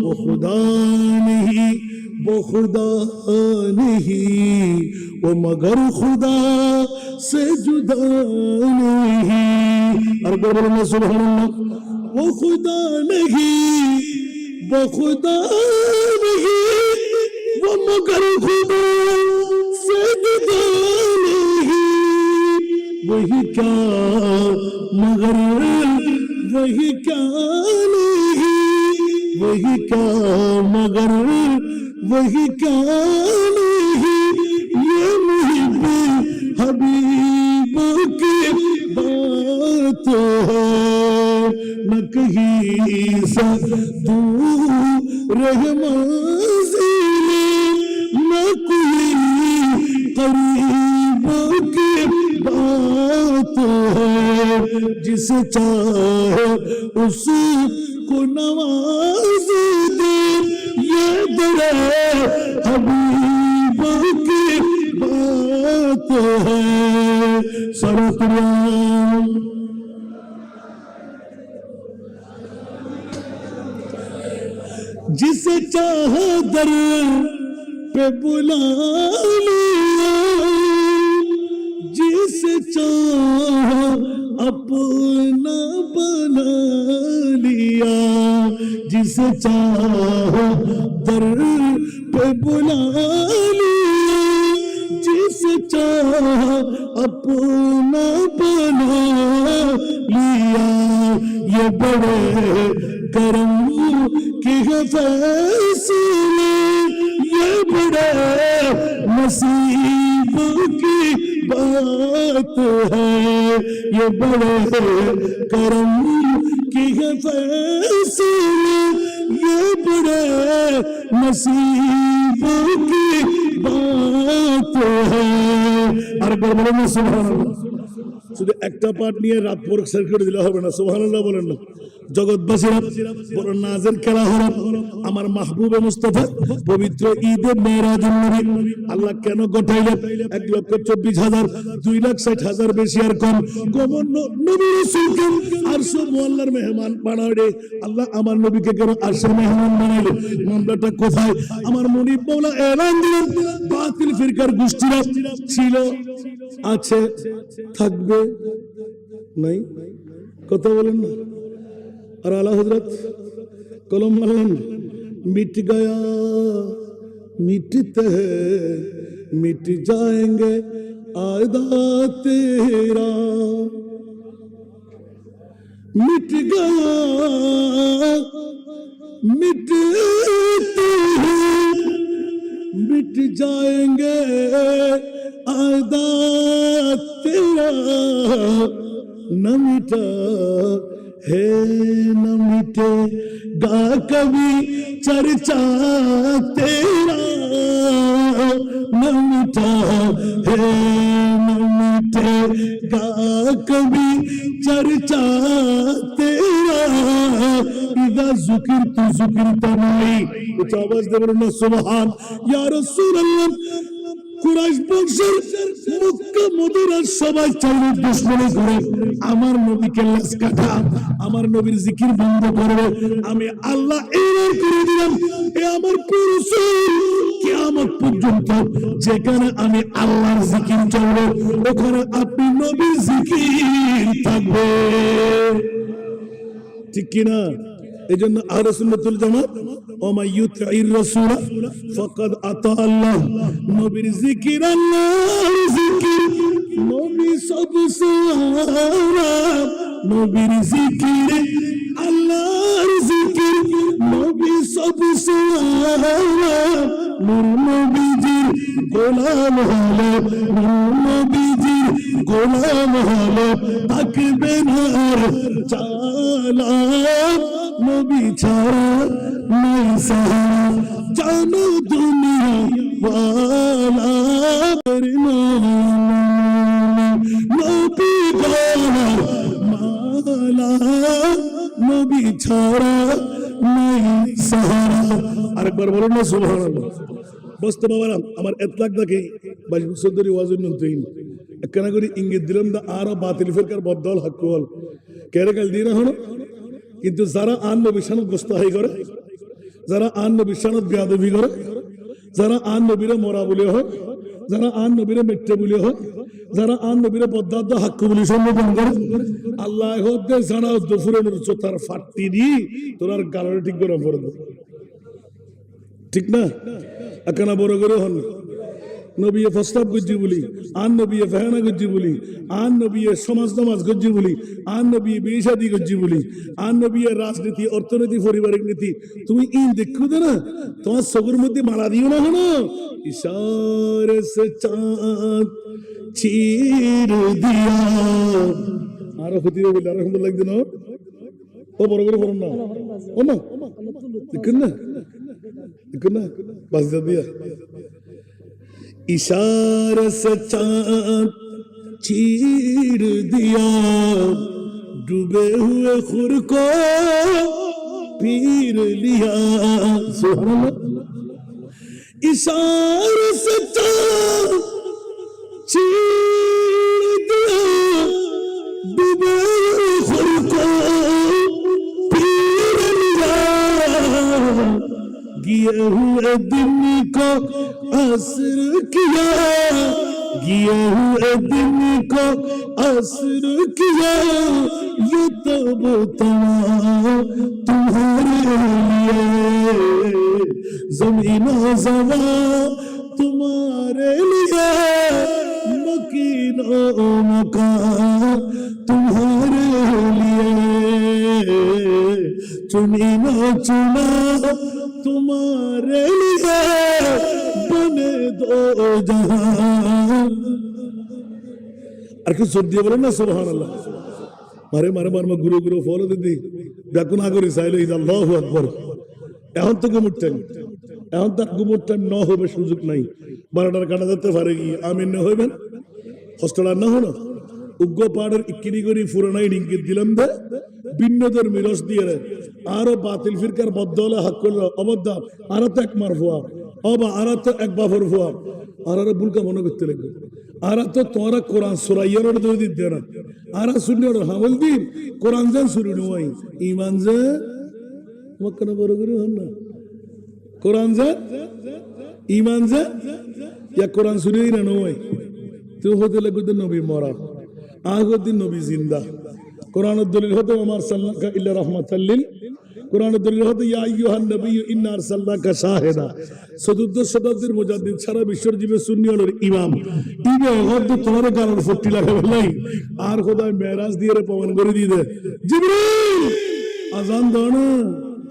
ও খোদা নেহি वो खुदा नहीं वो मगर खुदा से जुदा नहीं और बोलो सुभान अल्लाह वो खुदा नहीं वो खुदा नहीं वो मगर खुदा से जुदा नहीं वही क्या मगर वही क्या नहीं वही क्या मगर वही क्या नहीं ये मुहिब हबीब की बात है न कहीं से दूर मंज़िल न कोई करीब की बात है जिसे चाहे उसको नवाज दे ये दरे हबीब की बात है सरतुल्लाह जिसे चाहा दर पे बुला लिया जिसे चाहा अपना बना लिया जिसे चाहा दर पे बुला लिया जिसे चाहा अपना बना लिया ये बड़े करम की है फैसले ये बड़े नसीब की बात है ये बड़े करम की है फैसले ये बड़े नसीब की बात है और बोलो ना सुभान अल्लाह শুধু একটা পার্ট নিয়ে রাত পর সার্কিট দিলে হবে না সুবহানাল্লাহ বলেন না জগৎবাসীরা বড় নাজেল খেলা হলো আমার মাহবুবে মুস্তাফা পবিত্র ঈদে মেরাজুন নবী আল্লাহ কেন ঘটাইলেন 1,24,000 2,60,000 বেশি আর কম কমন নবী রাসূলকে আরশ মুআল্লার মেহমান বানাইলে আল্লাহ আমার নবীকে কেন আরশের মেহমান বানাইলেন মামলাটা কোথায় আমার মুনিব মাওলা এলান দিলেন বাতিল ফিরকার গোষ্ঠীরা ছিল আছে থাকবে নাই কথা বলেন না और आला हजरत कलम मलन मिट गया मिटते हैं मिट जाएंगे आयदा तेरा मिट गया मिटते हैं मिट जाएंगे आयदा तेरा न मिटा है न मिटेगा कभी चर्चा तेरा न मिटा है न मिटेगा कभी चर्चा तेरा इदा ज़ुकिर तू ज़ुकिर तनाई कुछ आवाज दे बोलो ना सुभान या रसूल अल्लाह কুরাইশ বংশের মক্কা মদিনা সবাই চাইলে দুশমনি করে আমার নবীকে লাশ কাটা, আমার নবীর জিকির বন্ধ করবে। আমি আল্লাহ এর করে দিলাম, এ আমার পুরুষ কিয়ামত পর্যন্ত যেখানে আমি আল্লাহর জিকির চলবে ওখানে আপনি নবীর জিকির থাকবে। ঠিক কিনা? এই জন্য আহলে সুন্নাতুল জামাত ওমা ইউতির রাসূল ফাকাদ আতা আল্লাহ, নবীর জিকির আল্লাহর জিকির, নবী সব সারা, নবীর জিকির আল্লাহর জিকির, নবী সব সারা, নূর নবীজির গোলাম হলো, নূর নবীজির গোলাম হলো, থাকবে না চালা, নবী ছাড়া নাই সাহারা, জানো দুনিয়া ওয়ালা, নবী গোলা মালা, নবী ছাড়া নাই সাহারা। আরেকবার বলুন না সুবহানাল্লাহ। বস্তু বাবারা আমার এতলাক দেখে 22 বছর ধরে ওয়াজ নতুন একখানা করে ইঙ্গিত দিলাম দা আরো বাতিল ফিরকার বদল হাক্কুল কেরে কাল দিয়ে না হলো। কিন্তু যারা আন নবী শানত গোস্তাহি করে, যারা আন নবী শানত বেয়াদবি করে, যারা আন নবীরে মরা বলে হয়, যারা আন নবীরে মিথ্যে বলে হয়, যারা আন নবীরে বদাদ্দ হাক্কু বলে সম্বোধন করে, আল্লাহ হদ্দে জানা দুফুরের চোতার ফাটতি দি তোরার গালরে ঠিক করে পড়বে। ঠিক না? একখানা বড় করে হন নবী প্রস্তাব গজ্জি বলি, আন নবী ফেহানা গজ্জি বলি, আন নবী সমাজ নামাজ গজ্জি বলি, আন নবী বিয়ে গজ্জি বলি, আন নবী রাজনীতি অর্থনীতি পারিবারিক নীতি তুমি ইন দেখো না, তোমার চোখের মধ্যে মালা দিও না হলো ইশারে সে চাঁদ চির দিয়া। আরো ক্ষতি হবে, আরো সুন্দর লাগছে না? ও বড় করে পড়ুন না, ও মা দেখুন না, দেখুন না বাজা দিয়া इशारे से चांद चीर दिया, डूबे हुए खुर को पीर लिया। इशारे से चांद चीर दिया, डूबे हुए खुर को पीर लिया, गिए हुए दिन को असर किया, गिए हुए दिन को असर किया, ये तो तुम्हारे लिए, ज़मीन ज़वा तुम्हारे लिए, मकीन मकान तुम्हारे लिए, चुनी न चुना तुम्हारे लिए, बने दो जहां। আর কি জোর দিয়ে বলেন না সুবহানাল্লাহ। মারে মারে মারমা গুরু গুরু ফলো দিদি দেখুন আগরে চাইলে আল্লাহু আকবার। এখন তো গুমুর টাইম, এখন তার গুমুর টাইম ন হবে সুযোগ নাই। 12টার কাটা যেতে পারে কি আমিন না হইবেন হস্টেলার না হলো উগ্র পাহাড়ের ইকিরি করি ফুরানাই ইঙ্গিত দিলাম দে ভিন্ন ধর্মী রস দিয়ে আরো বাতিল ফিরকার বদলে হাক করলো অবদ্ধা আরো তো এক মার ফুয়া অবা আরো তো এক বাফর ফুয়া আর আরো বুলকা মনে করতে লাগবে আর তো তোরা কোরআন সুরাইয়ার ধরে দিতে না আর শুনি হামল দিন কোরআন যান শুরু নয় ইমান যে তোমার কেন বড় করে হন না কোরআন যা ইমান যা ইয়া কোরআন শুরুই না নয় তুই হতে লাগবে নবী মরা আগদিন নবী জিন্দা কোরআনের দলিল হতে আমার সাল্লাল্লাহু ইল্লা রাহমাতাল লিল কোরআনের দলিল হতে ইয়া আইয়ুহান নবী ইন্না আরসালনাকা শাহিদা চতুর্দশ শতাব্দীর মুজাদ্দিদ সারা বিশ্বের জীবে সুন্নি হলোর ইমাম ইবে হদ তোমার কারণ 40 লাখ বলাই আর খোদায় মেরাজ দিয়ে রে পবন করে দিয়ে দে জিবরিল আজান দাও না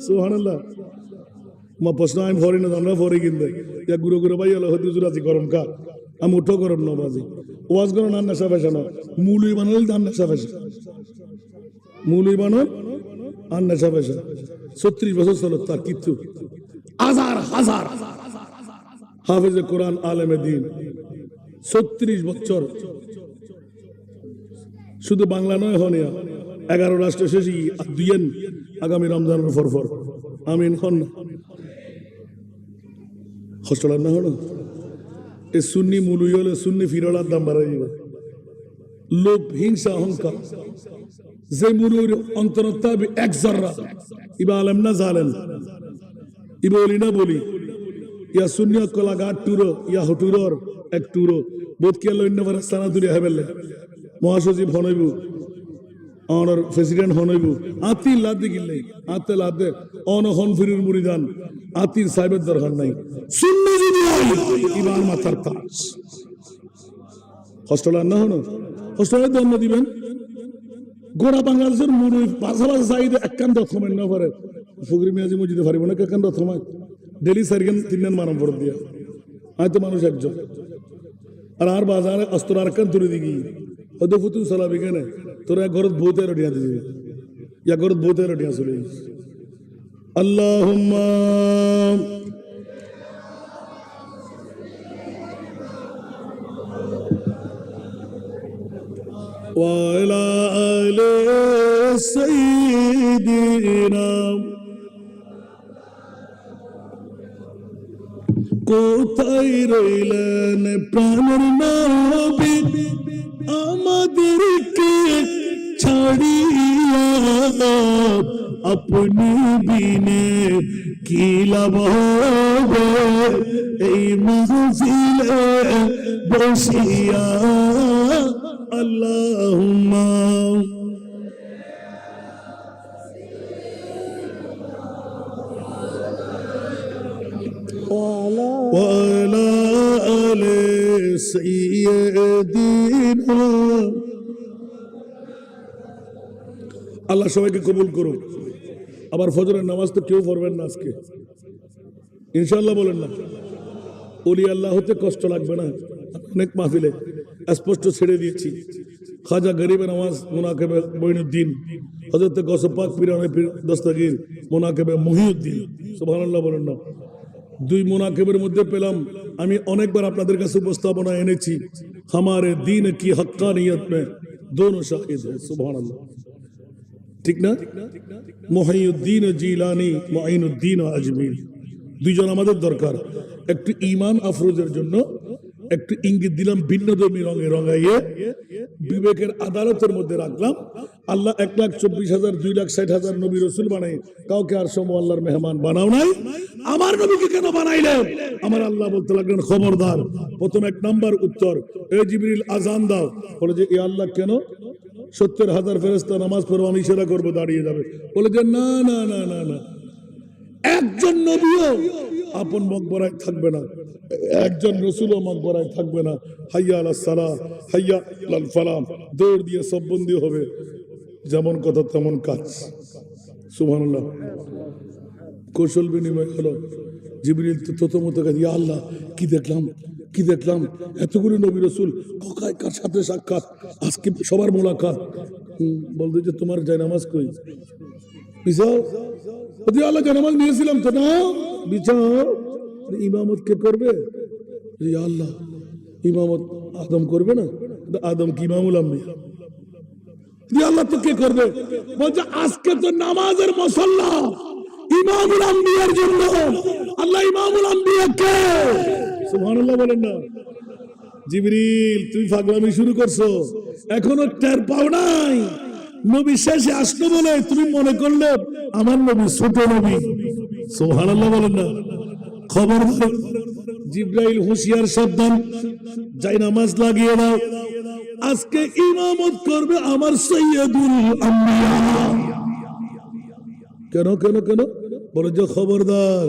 সুবহানাল্লাহ মা প্রশ্ন আমি ফরি না আমরা ফরি কিনতে ইয়া গুরু গুরু ভাই হলো হদ হুজুর আছে গরম কা আমি উঠো গরম নবাজি ওয়াজ করো না নেশা ফেশা না মূলই বানাল দান নেশা ফেশা মূলই বানাল আর নেশা ফেশা 36 বছর চলো তার কিচ্ছু হাজার হাজার হাফেজে কোরআন আলেমে দিন 36 বছর শুধু বাংলা নয় হনিয়া 11 রাষ্ট্র শেষই দুইয়েন আগামী রমজানের ফরফর আমিন হন হোস্টেলার না হলো এই সুন্নি মুলুই হলে সুন্নি ফিরলার দাম বাড়াই দিবে। লোভ, হিংসা, অহংকার, যে মুলুর অন্তরতা এক জাররা ইবা আলেম না জালেম, ইবা বলি না বলি, ইয়া শূন্য কলা গাট টুরো ইয়া হটুরর এক টুরো বোধ কি আল্লাহ অন্য বারে সানা তুলি হেবেলে মহাসচিব হনইবু অনর প্রেসিডেন্ট হনইবু আতি লাদ্দি গিল্লে আতে লাদ্দে অন হন ফিরুর মুরিদান আতির সাহেবের দরকার নাই। শূন্য যদি হয় ইমান মাথার তাজ হস্টেলার না হন হস্টেলের দণ্ড দিবেন। গোড়া বাংলাদেশের মুরুই পাশাপাশি চাইতে একখান দক্ষমের না পারে ফকরি মিয়াজি মসজিদে পারিব না একখান দক্ষমায় ডেলি সারিখান তিনজন মানব পড়ে দিয়া হয়তো মানুষ একজন আর বাজারে অস্ত্র আর একখান তুলে দিবি হয়তো ফুতুন চালাবি কেন তোর এক ঘরত বউতে রটিয়া দিবি এক ঘরত বউতে রটিয়া চলে আল্লাহুম্মা وعلى آل سيدنا কোথায় রইলেন প্রাণের নবী আমাদেরকে ছাড়িয়া আপনি বিনে কি লাভ হবে এই মাহফিলে বসিয়া। আল্লাহুম্মা وعلى آل سيدنا আল্লাহ সবাইকে কবুল করুন। আবার ফজরের নামাজ তো কেউ পড়বেন না আজকে ইনশাআল্লাহ বলেন না। ওলি আল্লাহ হতে কষ্ট লাগবে না। অনেক মাহফিলে স্পষ্ট ছেড়ে দিয়েছি খাজা গরিবের নামাজ মুনাকেবে মঈনুদ্দিন হযরত গৌস পাক পীরানে পীর দস্তগীর মুনাকেবে মহিউদ্দিন সুবহানাল্লাহ বলেন না। দুই মুনাকেবের মধ্যে পেলাম আমি অনেকবার আপনাদের কাছে উপস্থাপনা এনেছি हमारे दीन की हक्कानियत में दोनों शाहिद है सुबहानाल्लाह ঠিক না। মুহিউদ্দিন জিলানী মুঈনুদ্দিন আজমিরি দুইজন আমাদের দরকার। একটু ঈমান আফরোজের জন্য একটু ইঙ্গিত দিলাম ভিন্নধর্মী রঙে রঙাইয়ে বিবেকের আদালতের মধ্যে রাখলাম। আল্লাহ 1,24,000 2,60,000 নবী রসুল বানাই কাউকে আর সমু আল্লাহর মেহমান বানাও নাই। আমার নবীকে কেন বানাইলেন? আমার আল্লাহ বলতে লাগলেন খবরদার। প্রথম এক নাম্বার উত্তর এ জিবরিল আজান দাও। বলে যে এ আল্লাহ কেন 70,000 ফেরেশতা নামাজ পড়বো আমি ইশারা করবো দাঁড়িয়ে যাবে। বলে যে না না না না না একজন নবীও আপন মকবরায় থাকবে না, একজন রসুলও মকবরায় থাকবে না। হাইয়া আলাস সালাহ হাইয়া আলাল ফালাহ দৌড় দিয়ে সব বন্দী হবে। যেমন কথা তেমন কাজ। সুবহানাল্লাহ। কৌশল বিনিময় হলো। জিবরিল ততমত ইয়া আল্লাহ কি দেখলাম কি দেখলাম এতগুলো নবী রসুল কোথায় কার সাথে সাক্ষাৎ আজকে সবার মোলাকাত। বলতে যে তোমার জায়নামাজ কই বিছাও। আল্লাহ জায়নামাজ নিয়েছিলাম তো না বিছাও। ইমামত কে করবে? আল্লাহ ইমামত আদম করবে না? আদম কি ইমামুল আম্বিয়া? আল্লাহ তো কে করবে? বলছে আজকে তো নামাজের মুসাল্লা ইমামুল আম্বিয়ার জন্য। আল্লাহ ইমামুল আম্বিয়া কে? সুবহানাল্লাহ বলেন না। জিবরিল তুমি পাগলামি শুরু করছো, এখনো টের পাও নাই। নবী শেষে আসলো বলে তুমি মনে করলে আমার নবী ছোট নবী। সুবহানাল্লাহ বলেন না। খবর জিবরাইল হুঁশিয়ার সাবধান যাই নামাজ লাগিয়ে দাও। আজকে ইমামত করবে আমার সৈয়দুল আম্বিয়া। কেন কেন কেন? বলে যে খবরদার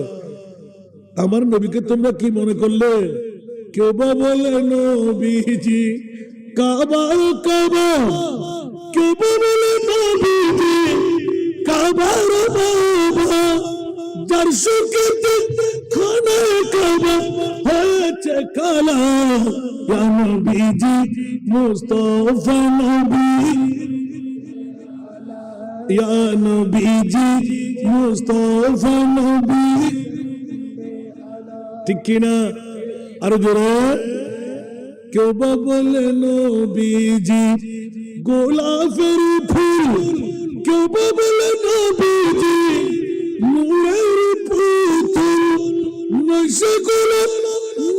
আমার নবীকে তোমরা কি মনে করলে? কেউ বা বলে নবীজি কাবা কাবা, কেউ বা বলে নবীজি কাবার বাবা, যার সুখে খানায় কাবা হয়েছে কালা। ইয়া নবীজি মুস্তাফা নবী, ইয়া নবীজি মুস্তাফা নবী। ঠিক কিনা? আরো জোরে। কেউ বা বলে নবীজি গোলাপের ফুল, কেউ বা বলে নবীজি নূরের পুতুল। নৈশে গোলাপ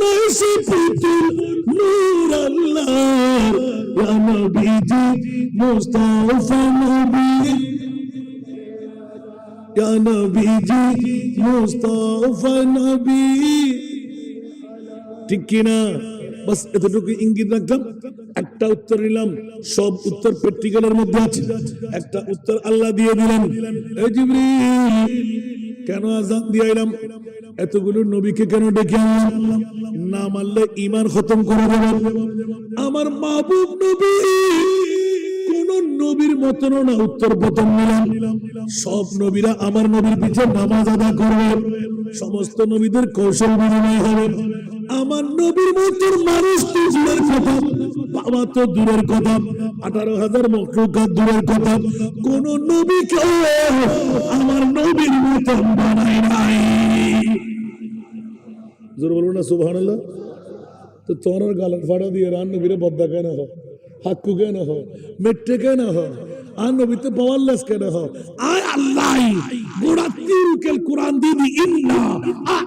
নয় সে পুতুল নূর আল্লাহর ইয়া নবীজি মুস্তাফা নবী ইয়া নবীজি মুস্তাফা নবী ঠিক কিনা বাস এতটুকু ইঙ্গিত রাখলাম একটা উত্তর নিলাম সব উত্তর প্র্যাকটিক্যালের মধ্যে আছে একটা উত্তর আল্লাহ দিয়ে দিলেন এই জিবরিল কেন আযান দিলাম এতগুলো নবীকে কেন ডেকে আনলাম না মানলে ঈমান খতম করে দেবেন আমার মাহবুব নবী কোন নবীর মতন না উত্তর প্রথম নিলাম সব নবীরা আমার নবীর পিছে নামাজ আদায় করবে সমস্ত নবীদের কৌশল বিনিময় হবে আমার নবীর মতন মানুষ তো দূরের কথা বাবা তো দূরের কথা 18,000 মখলুকাত দূরের কথা কোন নবীকে আমার নবীর মতন বানায় নাই জোর বলবো না সুবহানাল্লাহ তো তোর গাল ফাড়া দিয়ে রান নবীরে বদ্দা কেন হয় হাক্কু কেন হয় মেট্টে কেন হয় আর নবীতে পাওয়ারলেস কেন হয় আয় আল্লাহ গোড়া তিরুকেল কোরআন দিদি ইন্না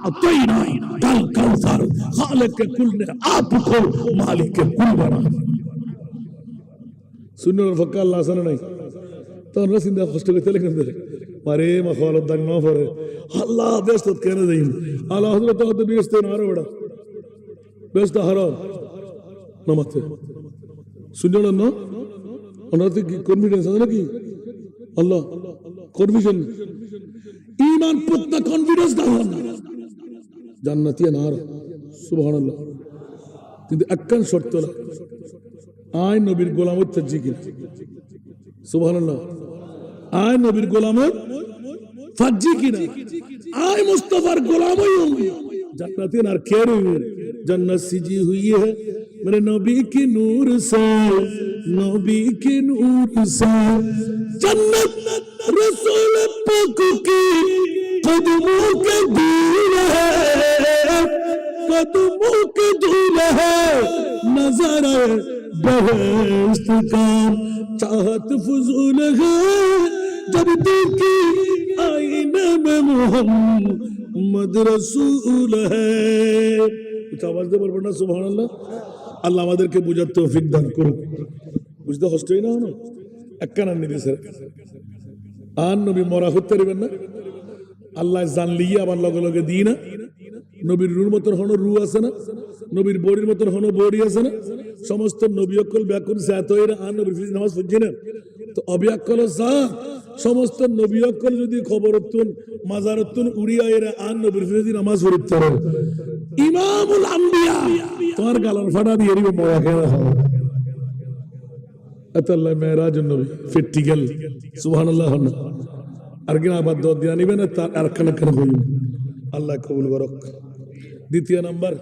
আতাইনা কাল কাউসার খালিক কুল ने आपको मालिक कुल बना सुनो फक्का अल्लाह सना नहीं तो न सिंधा कष्ट के चले कंदे मारे मखौलत दंग न फरे अल्लाह बेस्त कहने देइन अल्लाह हजरत तो बेस्त नारे बड़ा बेस्त हराम नमस्ते सुनो ना ওনাতে কি কনফিডেন্স আছে নাকি আল্লাহ কনফিডেন্স ঈমান পুক্তা কনফিডেন্স দাও না জান্নাতি নার সুবহানাল্লাহ কিন্তু একখান শর্ত না আয় নবীর গোলামত তাজি কি সুবহানাল্লাহ আয় নবীর গোলামত ফাজি কি না আয় মুস্তাফার গোলামই होंगे জান্নাতি নার কে রইবে जन्नत सिजी हुई है मेरे नबी के नूर से नबी के नूर से जन्नत रसूल पाक के कदमों के धूल है कदमों के धूल है नजर बहश्त का चाहत फजूल है जब देखी आईने में मोहम्मद रसूल है আওয়াজ দিয়ে বলবো না সুবহানাল্লাহ আল্লাহ আমাদেরকে বুঝার তৌফিক দান করুন বুঝতে কষ্টই না হলো একখানা নিদি স্যার আর নবী মরা হতে পারবেন না আল্লাহ জানলি আবার লগে লগে দিই না নবীর রুর মতন হনো রু আছে না নবীর বডির মতন হনো বডি আছে না সমস্ত নবী অকল ব্যাকুল সাত হইরা আর নবীর ফিজ নামাজ পড়ছে না তো অবিয়াকল সা সমস্ত নবী অকল যদি খবরতুন মাজারতুন উড়িয়া এরা আর নবীর ফিজ নামাজ পড়তে পারে ইমামুল আম্বিয়া তোমার গালার ফাটা দিয়ে দিবে মরা খেলা হবে আল্লাহ মেরাজ নবী প্র্যাকটিক্যাল সুবহানাল্লাহ আর কি আবার দর দিয়া নিবেন তার আর কানা হইল আল্লাহ কবুল করুক দ্বিতীয় নাম্বার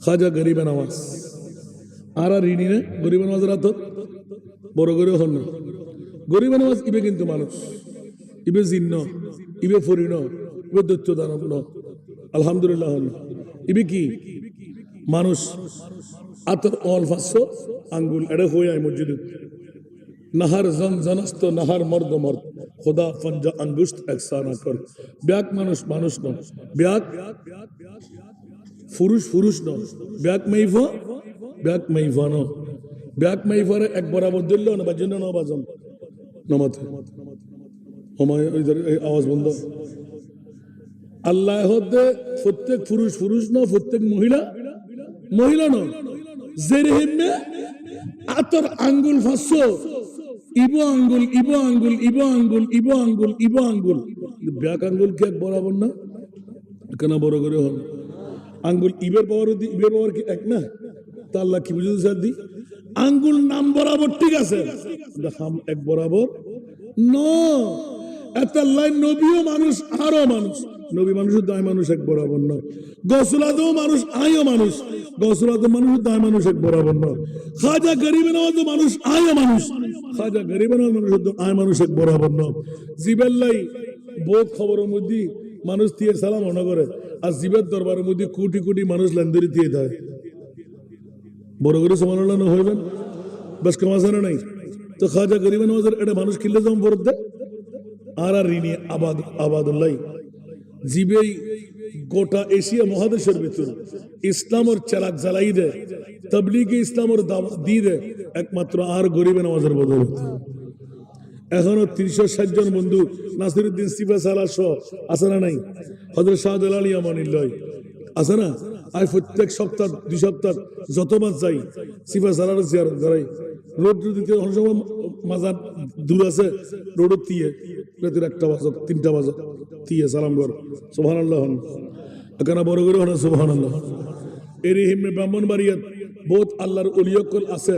খাজা গরিব নওয়াজ আর ঋণী না গরিব নওয়াজ রাত বড় করে হন না গরিব নওয়াজ ইবে কিন্তু মানুষ ইবে জিন্ন ইবে ফরিন ইবে দৈত্য দানব ন আলহামদুলিল্লাহ ইবে কি মানুষ আতর অল ফাঁসো আঙ্গুল এড়ে হয়ে আয় মসজিদে নাহার জন জনস্ত নাহার মর্দ মর্দ খোদা ফঞ্জা আঙ্গুস্ত একসানা কর ব্যাক মানুষ মানুষ ন ব্যাক পুরুষ পুরুষ ন ব্যাক মাইফা ন ব্যাক মাইফারে এক বরাবর দিল না বাজন না বাজন নমাতে ওমায় ইধার আওয়াজ বন্ধ আল্লাহ হতে প্রত্যেক পুরুষ পুরুষ ন প্রত্যেক মহিলা মহিলা ন জেরহিমে আতর আঙ্গুল ফাঁসো ইবো আঙ্গুল ইবো আঙ্গুল ইবো আঙ্গুল ইবো আঙ্গুল ইবো আঙ্গুল ব্যাক আঙ্গুল কি এক বরাবর না কেন বড় করে হন আঙ্গুল ইবের পাওয়ার ইবের পাওয়ার কি এক না তা আল্লাহ কি বুঝতে স্যার দি আঙ্গুল নাম বরাবর ঠিক আছে হাম এক বরাবর ন এত আল্লাহ নবীও মানুষ আরো মানুষ নবী মানুষের দায় মানুষ এক বরাবর না গসলাদও মানুষ আয়ও মানুষ গসলাদও মানুষের দায় মানুষ এক বরাবর না খাজা গরিব নওয়াজ মানুষ আয়ও মানুষ খাজা গরিব নওয়াজ মানুষের আয় মানুষ এক বরাবর না জিবেল্লাই বহুত খবরের মধ্যে মানুষ দিয়ে সালাম মনে করে আর জিবের দরবারের মধ্যে কোটি কোটি মানুষ লেনদেরি দিয়ে দেয় বড় করে সমালোচনা না হইবেন বেশ কমাসানো নাই তো খাজা গরিব নওয়াজের এটা মানুষ কিনলে যেমন বরদ দেয় আর ঋণী আবাদুল্লাহ জিবেই গোটা এশিয়া মহাদেশের ভিতর ইসলামের চেরাগ জ্বালাই দেয়, তাবলীগে ইসলামের দাওয়াত দিয়ে দেয় একমাত্র আর গরিবে নামাজের বদৌলতে। এখনো 360 জন বন্ধু নাসিরউদ্দিন সিফা সালাহ সহ আছে না নাই? হযরত শাহজালাল ইয়ামানিল্লাহ আছে না? আমি প্রত্যেক সপ্তাহ 2 সপ্তাহ যতবার যাই সিফা সালার জিয়ারত করাই। রোড দিতে অনেক সময় মাজার দূর আছে, রোড দিয়ে রাতের 1টা বাজক 3টা বাজক দিয়ে সালাম কর, সুবহানাল্লাহ। এখানে বড় করে হন সুবহানাল্লাহ। এর হিমে ব্রাহ্মণবাড়িয়াত বহুত আল্লাহর ওলিয়কল আছে,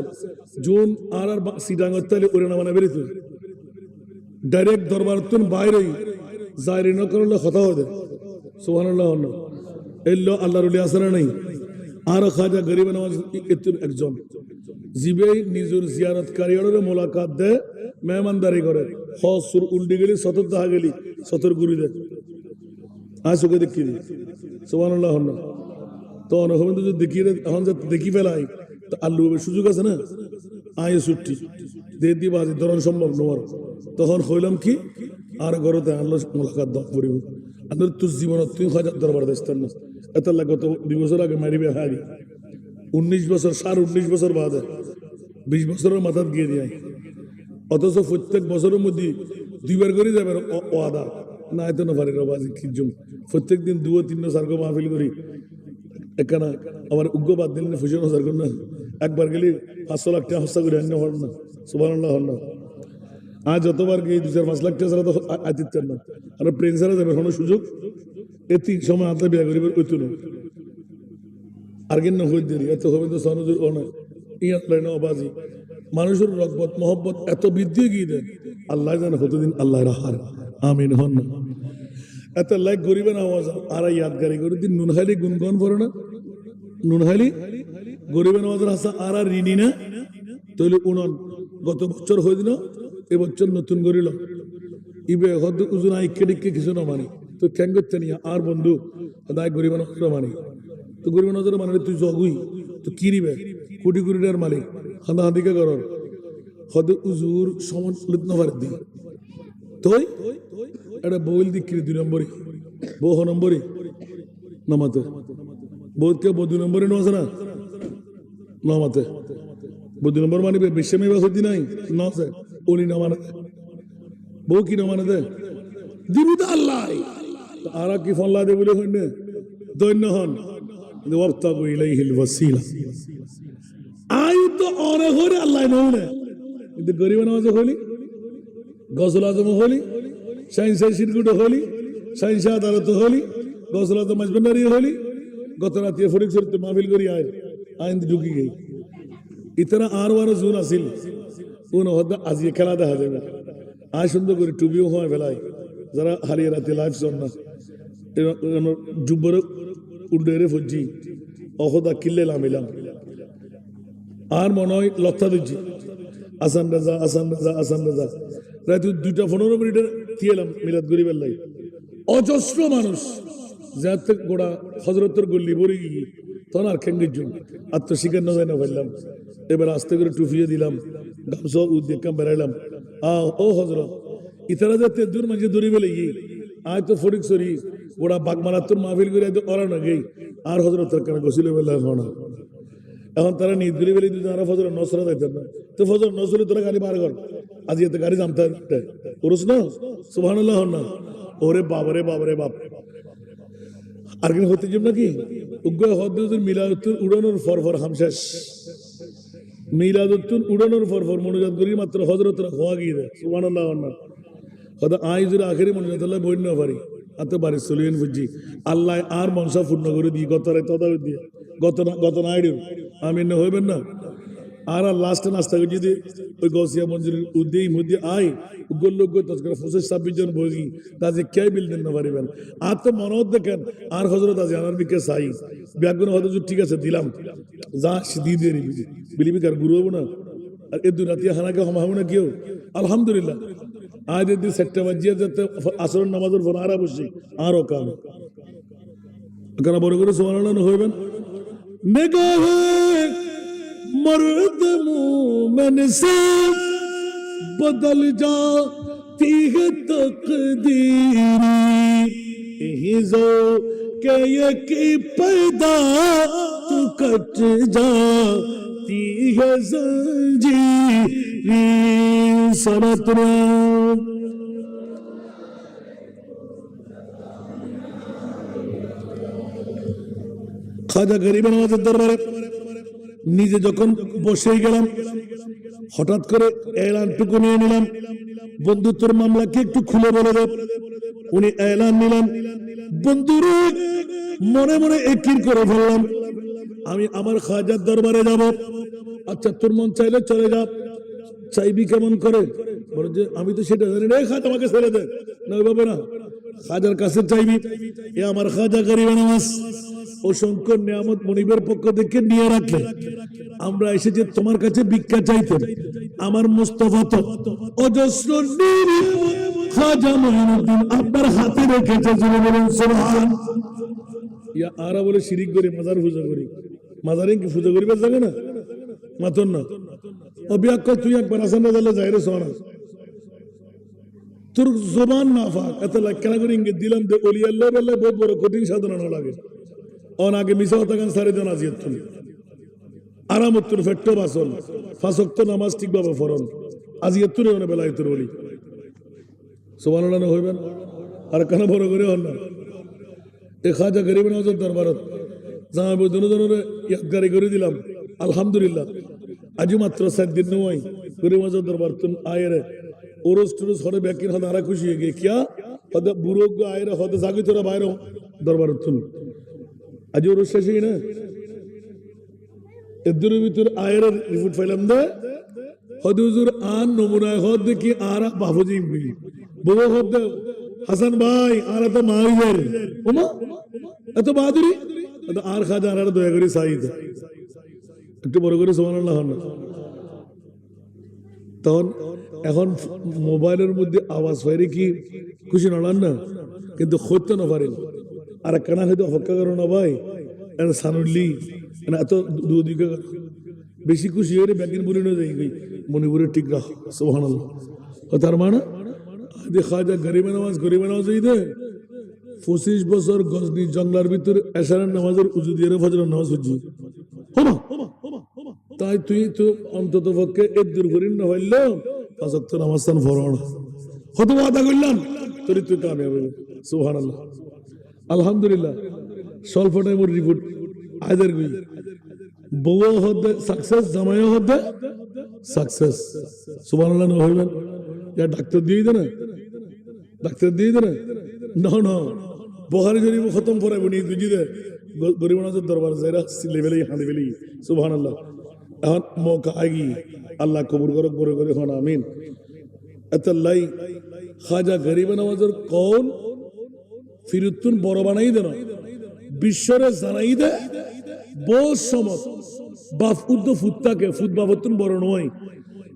জুন আর সিডাঙ্গর তালে ওরে না মানে বেরিত ডাইরেক্ট দরবার তুন বাইরেই জায়রি ন করলে কথা হবে, সুবহানাল্লাহ। এল্লো আল্লাহর ওলি আছে না নাই? আর খাজা গরিব নওয়াজ একজন জিবে নিজের জিয়ারতকারীদের মোলাকাত দে, মেহমানদারি করে, হসুর উল্টি গেলি সতর দেখা গেলি সতর গুরি দে, আজ চোখে দেখি দি, সুবহানাল্লাহ। তো অনহমিন যদি দেখি এখন যে দেখি ফেলাই তো আল্লু সুযোগ আছে না, আয় ছুটি দে দি বাজি ধরন সম্ভব নোয়ার, তখন হইলাম কি আর ঘরতে আল্লাহ মোলাকাত দাও করিব। আপনার তোর জীবনত তুই হাজার দরবার দেখতেন না, এত গত 2 বছর আগে মারিবে হারি 19 বছর 19 বছর বাদে 20 বছরের মাথাত গিয়ে দিয়ে, অথচ প্রত্যেক বছরের মধ্যে 2বার করে যাবে ওয়াদা না, এত না পারি রবাজি খিজুম প্রত্যেক দিন 2-3 সার্গ মাহফিল করি এখানে আমার উগ্রবাদ দিন না ফুসন সার্গ না, একবার গেলে 500 লাখ টাকা হস্তা করে আন্য হন না, সুবহানাল্লাহ। হন না আজ যতবার গিয়ে 2-4-5 লাখ টাকা ছাড়া তো আইতেন না, আর প্লেন ছাড়া যাবে কোনো সুযোগ এটি সময় হাতে বিয়া করিবার ওইতো না আর কিনা হই দেরি এত হবে তো সনজুর ও না ইয়া লাইন অবাজি মানুষের রগবত মহব্বত এত বৃদ্ধি গিয়ে দেন আল্লাহ জানে কতদিন আল্লাহ রাহার আমিন হন না। এত লাইক গরিবের আওয়াজ আর ইয়াদগারি করে দিন নুনহালি গুনগন করে না, নুনহালি গরিবের আওয়াজের হাসা আর ঋণী না তৈলে উনন গত বছর হয়ে দিন এবছর নতুন করিল ইবে হদ উজুন আইকে ডিকে কিছু না মানে তো কেন করতে নিয়ে আর বন্ধু দায় গরিবের নজর মানে তো গরিবের নজর মানে তুই জগুই তো কি রিবে কোটি কোটি টাকার মালিক হাঁদা হাঁদিকে করার হদ উজুর সমান নবার দি তুই এটা বইল দিক্রি 2 নম্বরই বহ নম্বরই নামাতে বোধকে 2 নম্বরই নছে না নামাতে 2 নম্বর মানিবে বিশ্বে হদি নাই নছে উনি না মানে বউ কি না মানে দে দিবি তো আল্লাহ আর কি ফল্লা দে বলে হইনে দৈন্য হন ওয়াবতাগু ইলাইহিল ওয়াসিলা আই তো অরে হরে আল্লাহ নয় কিন্তু গরিব নামাজ হলি গসল আজম হলি সাইন্সের সিরকুট হলি সাইন্স আদালত হলি গসল আজম মাজবান্ডারি হলি গত রাতে ফরিক শরীফ মাহফিল করি আইন ঢুকি গই ইতনা আর জুন আসিল কোন হদা আজি খেলা দেখা যাবে আয় সুন্দর করে টুবিও হয় ফেলাই যারা হারিয়ে রাতে লাইফ জন না যুব্বর উল্ডেরে ফজি অহদা কিল্লে লামিলাম আর মনে হয় লত্তা দিচ্ছি আসান রাজা আসান রাজা আসান রাজা রাতে 2:15 মিনিটে দিয়েলাম মিলাদ গরিবের লাই অজস্র মানুষ যাতে গোড়া হজরতের গল্লি বড়ি গিয়ে তখন আর খেঙ্গির জন্য আত্মস্বীকার না যায় না ফেললাম এবার আস্তে করে টুফিয়ে দিলাম গামছা উদ্দেকাম বেড়াইলাম ও হজরত ইতারা যাতে দূর মাঝে দূরে বেলে গিয়ে আয় তো ফরিক সরি গোড়া বাগমারাত্তর মাহফিল করে ওরা না গেই আর হজরতের কেন গছিল বেলা না এখন তারা নিদগুলি বেলি দুজন ফজর নসরা যাইতেন না তো ফজর নসরে তোরা গাড়ি বার কর আজ এতে গাড়ি জামতে পুরুষ না সুবহানাল্লাহ না ওরে বাবারে বাবারে বাপ আর কি হতে যাব নাকি উগ্র হদ্দুর মিলাদুত্তুর উড়ানোর ফরফর হামশেষ মিলাদুত্তুর উড়ানোর ফরফর মনোজাত করি মাত্র হজরতরা হওয়া গিয়ে দেয় সুবহানাল্লাহ না হয়তো আইজুর আখেরি মনোজাত আল্লাহ বই না পারি এত পারি সলিয়ন বুঝছি আল্লাহ আর মনসা পূর্ণ করে দিই গত রায় তদা দিয়ে গত নাইডু আমি না হইবেন না আর লাস্টে নাস্তা করে যদি ওই গৌসিয়া মঞ্জুরের উদ্দেই মধ্যে আয় উগ্রলোক 25-26 জন বই তাজে কে বিল দেন না পারিবেন আর তো মনত দেখেন আর হজরত আছে আমার বিকে চাই ব্যাগুন হয়তো ঠিক আছে দিলাম যা দিয়ে দিয়ে বিলিবি কার গুরু হবো না আর এ দুরাতিয়া হানাকে হমাবো না কেউ আলহামদুলিল্লাহ আজ এদিন সেক্টর বাজিয়ে যাতে আসরের নামাজের ফোন আর বসি আরও কাম কেন বড় করে সুবহানাল্লাহ হইবেন निगाह मर्द मोमिन से बदल जाती है तकदीर यही जो के एक पैदा तो कट जाती है जंजीरी सनतरा। খাজা গরিব নওয়াজের দরবারে নিজে যখন বসে গেলাম, হঠাৎ করে এলানটুকু নিয়ে নিলাম, বন্ধুত্বের মামলাকে একটু খুলে বলে দেব। উনি এলান নিলাম, বন্ধুরে মনে মনে একির করে ফেললাম, আমি আমার খাজার দরবারে যাব। আচ্ছা তোর মন চাইলে চলে যা, চাইবি কেমন করে? বলে যে আমি তো সেটা জানি না, খাজা আমাকে ছেড়ে দে। না ওইভাবে না, খাজার কাছে চাইবি। এ আমার খাজা গরিব নওয়াজ অসংখ্য নিয়ামত মনিবের পক্ষ থেকে নিয়ে রাখলে, আমরা এসেছি তোমার কাছে ভিক্ষা চাইতে। আমার মুস্তাফা তো অজস্র খাজা মঈনুদ্দিন আপনার হাতে রেখেছে। সুবহান। ইয়া আরা বলে শিরিক করি, মাজার পূজা করি। মাজারে কি পূজা করিবার জায়গা না? মাতন না অবিয়াক্ষ তুই একবার আসান না দিলে যাই রে সোনা, তোর জবান না ফাক এত কেনা করে ইঙ্গিত দিলাম যে অলি আল্লাহ বললে বহুত বড় কঠিন সাধনা না লাগে। অন আগে মিশা হতাকান সারি দেন আজিয়ত তুমি আরামত্তর ফেট্টো বাসন ফাঁসক্ত নামাজ ঠিকভাবে ফরন আজিয়ত তুলে অনে বেলায় তোর বলি সুবহানাল্লাহ না হইবেন আর কেন বড় করে হন না। এ খাজা গরিব নওয়াজের দরবারত যা দুজনের ইয়াদগারি করে দিলাম আলহামদুলিল্লাহ। আজি মাত্র 7 দিন নয় গরিব নওয়াজের দরবার তুন আয়েরে ওরস টুরস হরে ব্যাকিন হতে আরা খুশি হয়ে গিয়ে কিয়া হতে বুড়ো আয়েরে হতে জাগি তোরা বাইরে দরবারত তুন আজি ওরস শেষই না এদের ভিতর আয়ের রিপোর্ট ফাইলাম দে হদ হুজুর আন নমুনায় হদ দেখি আরা বাবুজি বউ হদ হাসান ভাই আরা তো মাই যারে ওমা এত বাহাদুরি আর খাজা আর দয়া করে সাইদ একটু বড় করে সুবহানাল্লাহ না। তখন এখন মোবাইলের মধ্যে আওয়াজ ফাইরে কি খুশি নড়ান না কিন্তু করতে না পারেন আর কেনা হয়তো হক্কা করো না ভাই সানুল্লি এত দুদিকে বেশি খুশি হয়ে ব্যাগিন বলি না যাই মণিপুরের ঠিক রাখ সুবহানাল্লাহ। তার মানে খাজা গরিব নামাজ এই দে 25 বছর গজনি জঙ্গলার ভিতরে এশারের নামাজের উজু দিয়ে ফজরের নামাজ পড়ছি তাই তুই তো অন্তত পক্ষে এর দূর করিন না হইলো 5 ওয়াক্ত নামাজ তান ফরণ হতো আদা করলাম তোর তুই কামিয়াব হবে সুবহানাল্লাহ আলহামদুলিল্লাহ। স্বল্প টাইমের রিপোর্ট আইদার গই বউ হতে সাকসেস জামাই হতে সাকসেস সুবহানাল্লাহ না হইবেন যা ডাক্তার দিয়ে দে না ডাক্তার দিয়ে দে না না বুখারী শরীফ খতম করে বনি দুজি দে গরিব নওয়াজের দরবার যাইরা লেভেলে হাঁদি ফেলি সুবহানাল্লাহ। এখন মৌকা আগি আল্লাহ কবুল করক বড় করে হন আমিন। এতাল্লাই খাজা গরিব নওয়াজের কৌল ফিরুতুন বড় বানাই দে না বিশ্বরে জানাই দে বহুত সমত বাপ উদ্দ ফুত্তাকে ফুত বাবতুন বড় নয়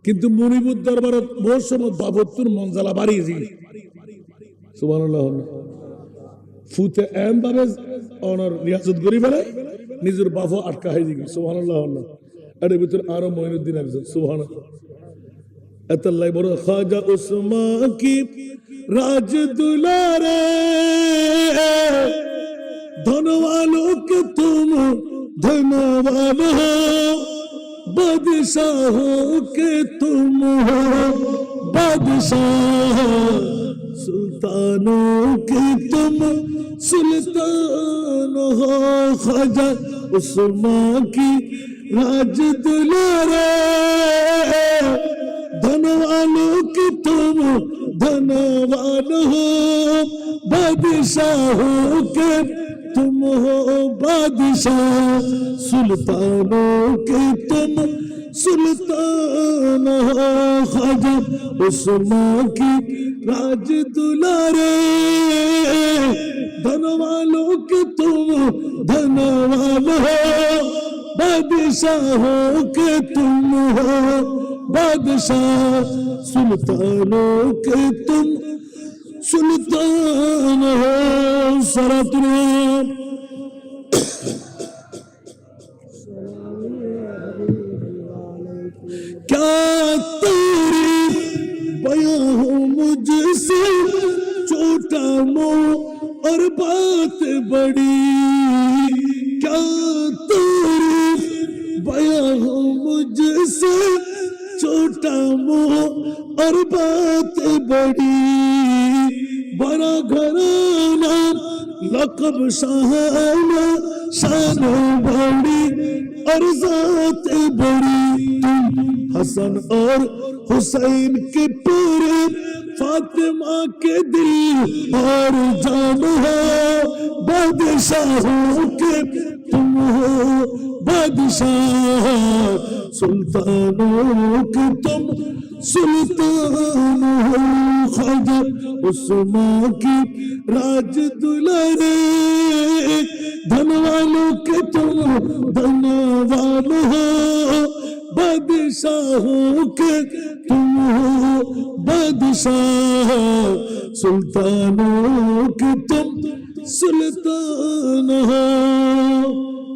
কিন্তু মনিবুর দরবারত বহুত সমত বাবতুন মঞ্জালা বাড়িয়েছি সুবহানাল্লাহ। ফুতে এম ভাবে অনর রিয়াজত করি ফেলে নিজের বাফ আটকা হয়ে যাবে সুবহানাল্লাহ। এর ভিতর আরো মঈনুদ্দিন একজন সুবহানাল্লাহ। এতাল্লাই বড় খাজা উসমান কি রাজ দুলারে ধনওয়ালো কে তুম ধনওয়ালো বাদশাহো কে তুম হো বাদশাহ सुल्तानों के तुम सुल्तान हो ख्वाजा उस्मान की राज दुलारे धनवालों की तुम धनवान हो बादशाहों के तुम हो बादशाह सुल्तानों के तुम सुल्तान हो ख्वाजा उस्मान की राज दुलारे धनवालों के तुम धनवान हो बादशाहों के तुम हो बादशाह सुल्तानों के तुम सुल्तान हो सरतुना क्या तेरी बयां हो मुझसे छोटा मोह और बात बड़ी और बात बड़ी, बड़ा घराना लकब शाहाना, शान बड़ी और जात बड़ी। तुम हसन और हुसैन के पूरे, फातिमा के दिल और जान हो, बादशाहों के तुम हो बादशाह, सुल्तानों के तुम सुल्तान हो। ख्वाजा उस्मान की राज दुलारे, धन वालों के तुम धनवान हो, बादशाहों के तुम हो बादशाह, सुल्तानों के तुम सुल्तान हो।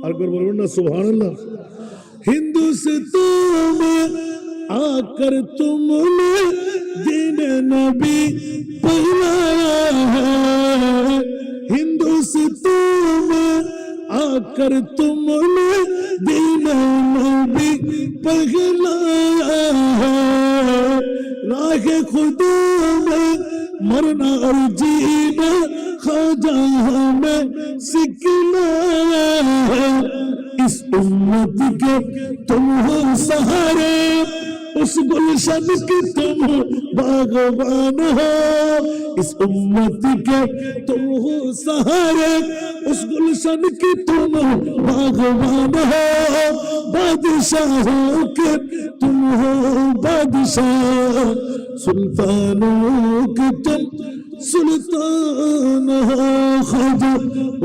और बोलो ना सुभान अल्लाह। हिंदुस्तान में आकर तुमने दीन नबी पहनाया है, हिंदुस्तान में आकर तुमने दीन नबी पहनाया है। राह खुदा में मरना और जीना ख्वाजा हमें सिखलाया है। इस उम्मत के तुम हो सहारे, उस गुलशन के तुम बागबान हो। इस उम्मत के तुम हो सहारे, उस गुलशन के तुम बागबान हो, बादशाहों के तुम हो बादशाह, सुल्तानों के तुम सुल्तान हो। ख्वाजा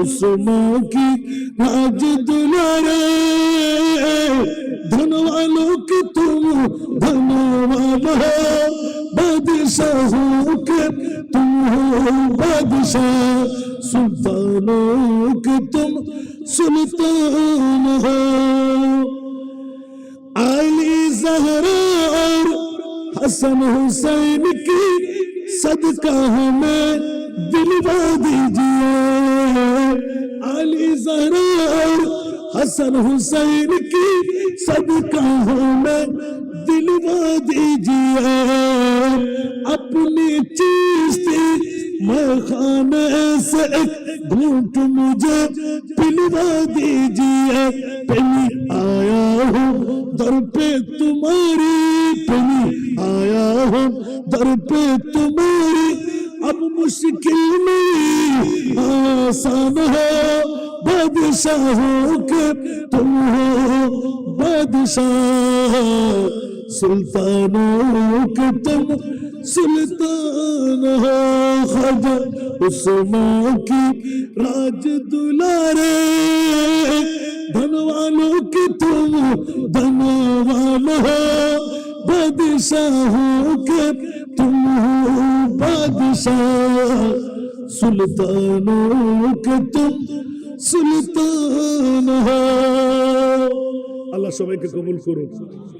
उस्मान की राज दुलारे, धन वालों के तुम धनवान हो, बादशाहों के तुम हो बादशाह, सुल्तानों के तुम सुल्तान हो। अली ज़हरा और हसन हुसैन की सदका हमें दिलवा दीजिए। अली ज़हरा और हसन हुसैन की सदका हमें दिलवा दीजिए। अपनी चीज़ मैं खाने से एक घूंट मुझे पिलवा दीजिए। पहली आया हूँ दर पे तुम्हारी, पहली आया हूँ दर पे तुम्हारी, अब मुश्किल नहीं आसान हो, बादशाहों के तुम हो बादशाह, सुल्तानों के तुम सुल्तान हो। ख्वाजा उस्मान की राज दुलारे, धन वालों के तुम धनवान हो, बादशाहों के तुम हो बादशाह, सुल्तानों के तुम सुल्तान हो। আল্লাহ সবাইকে কবুল করুন।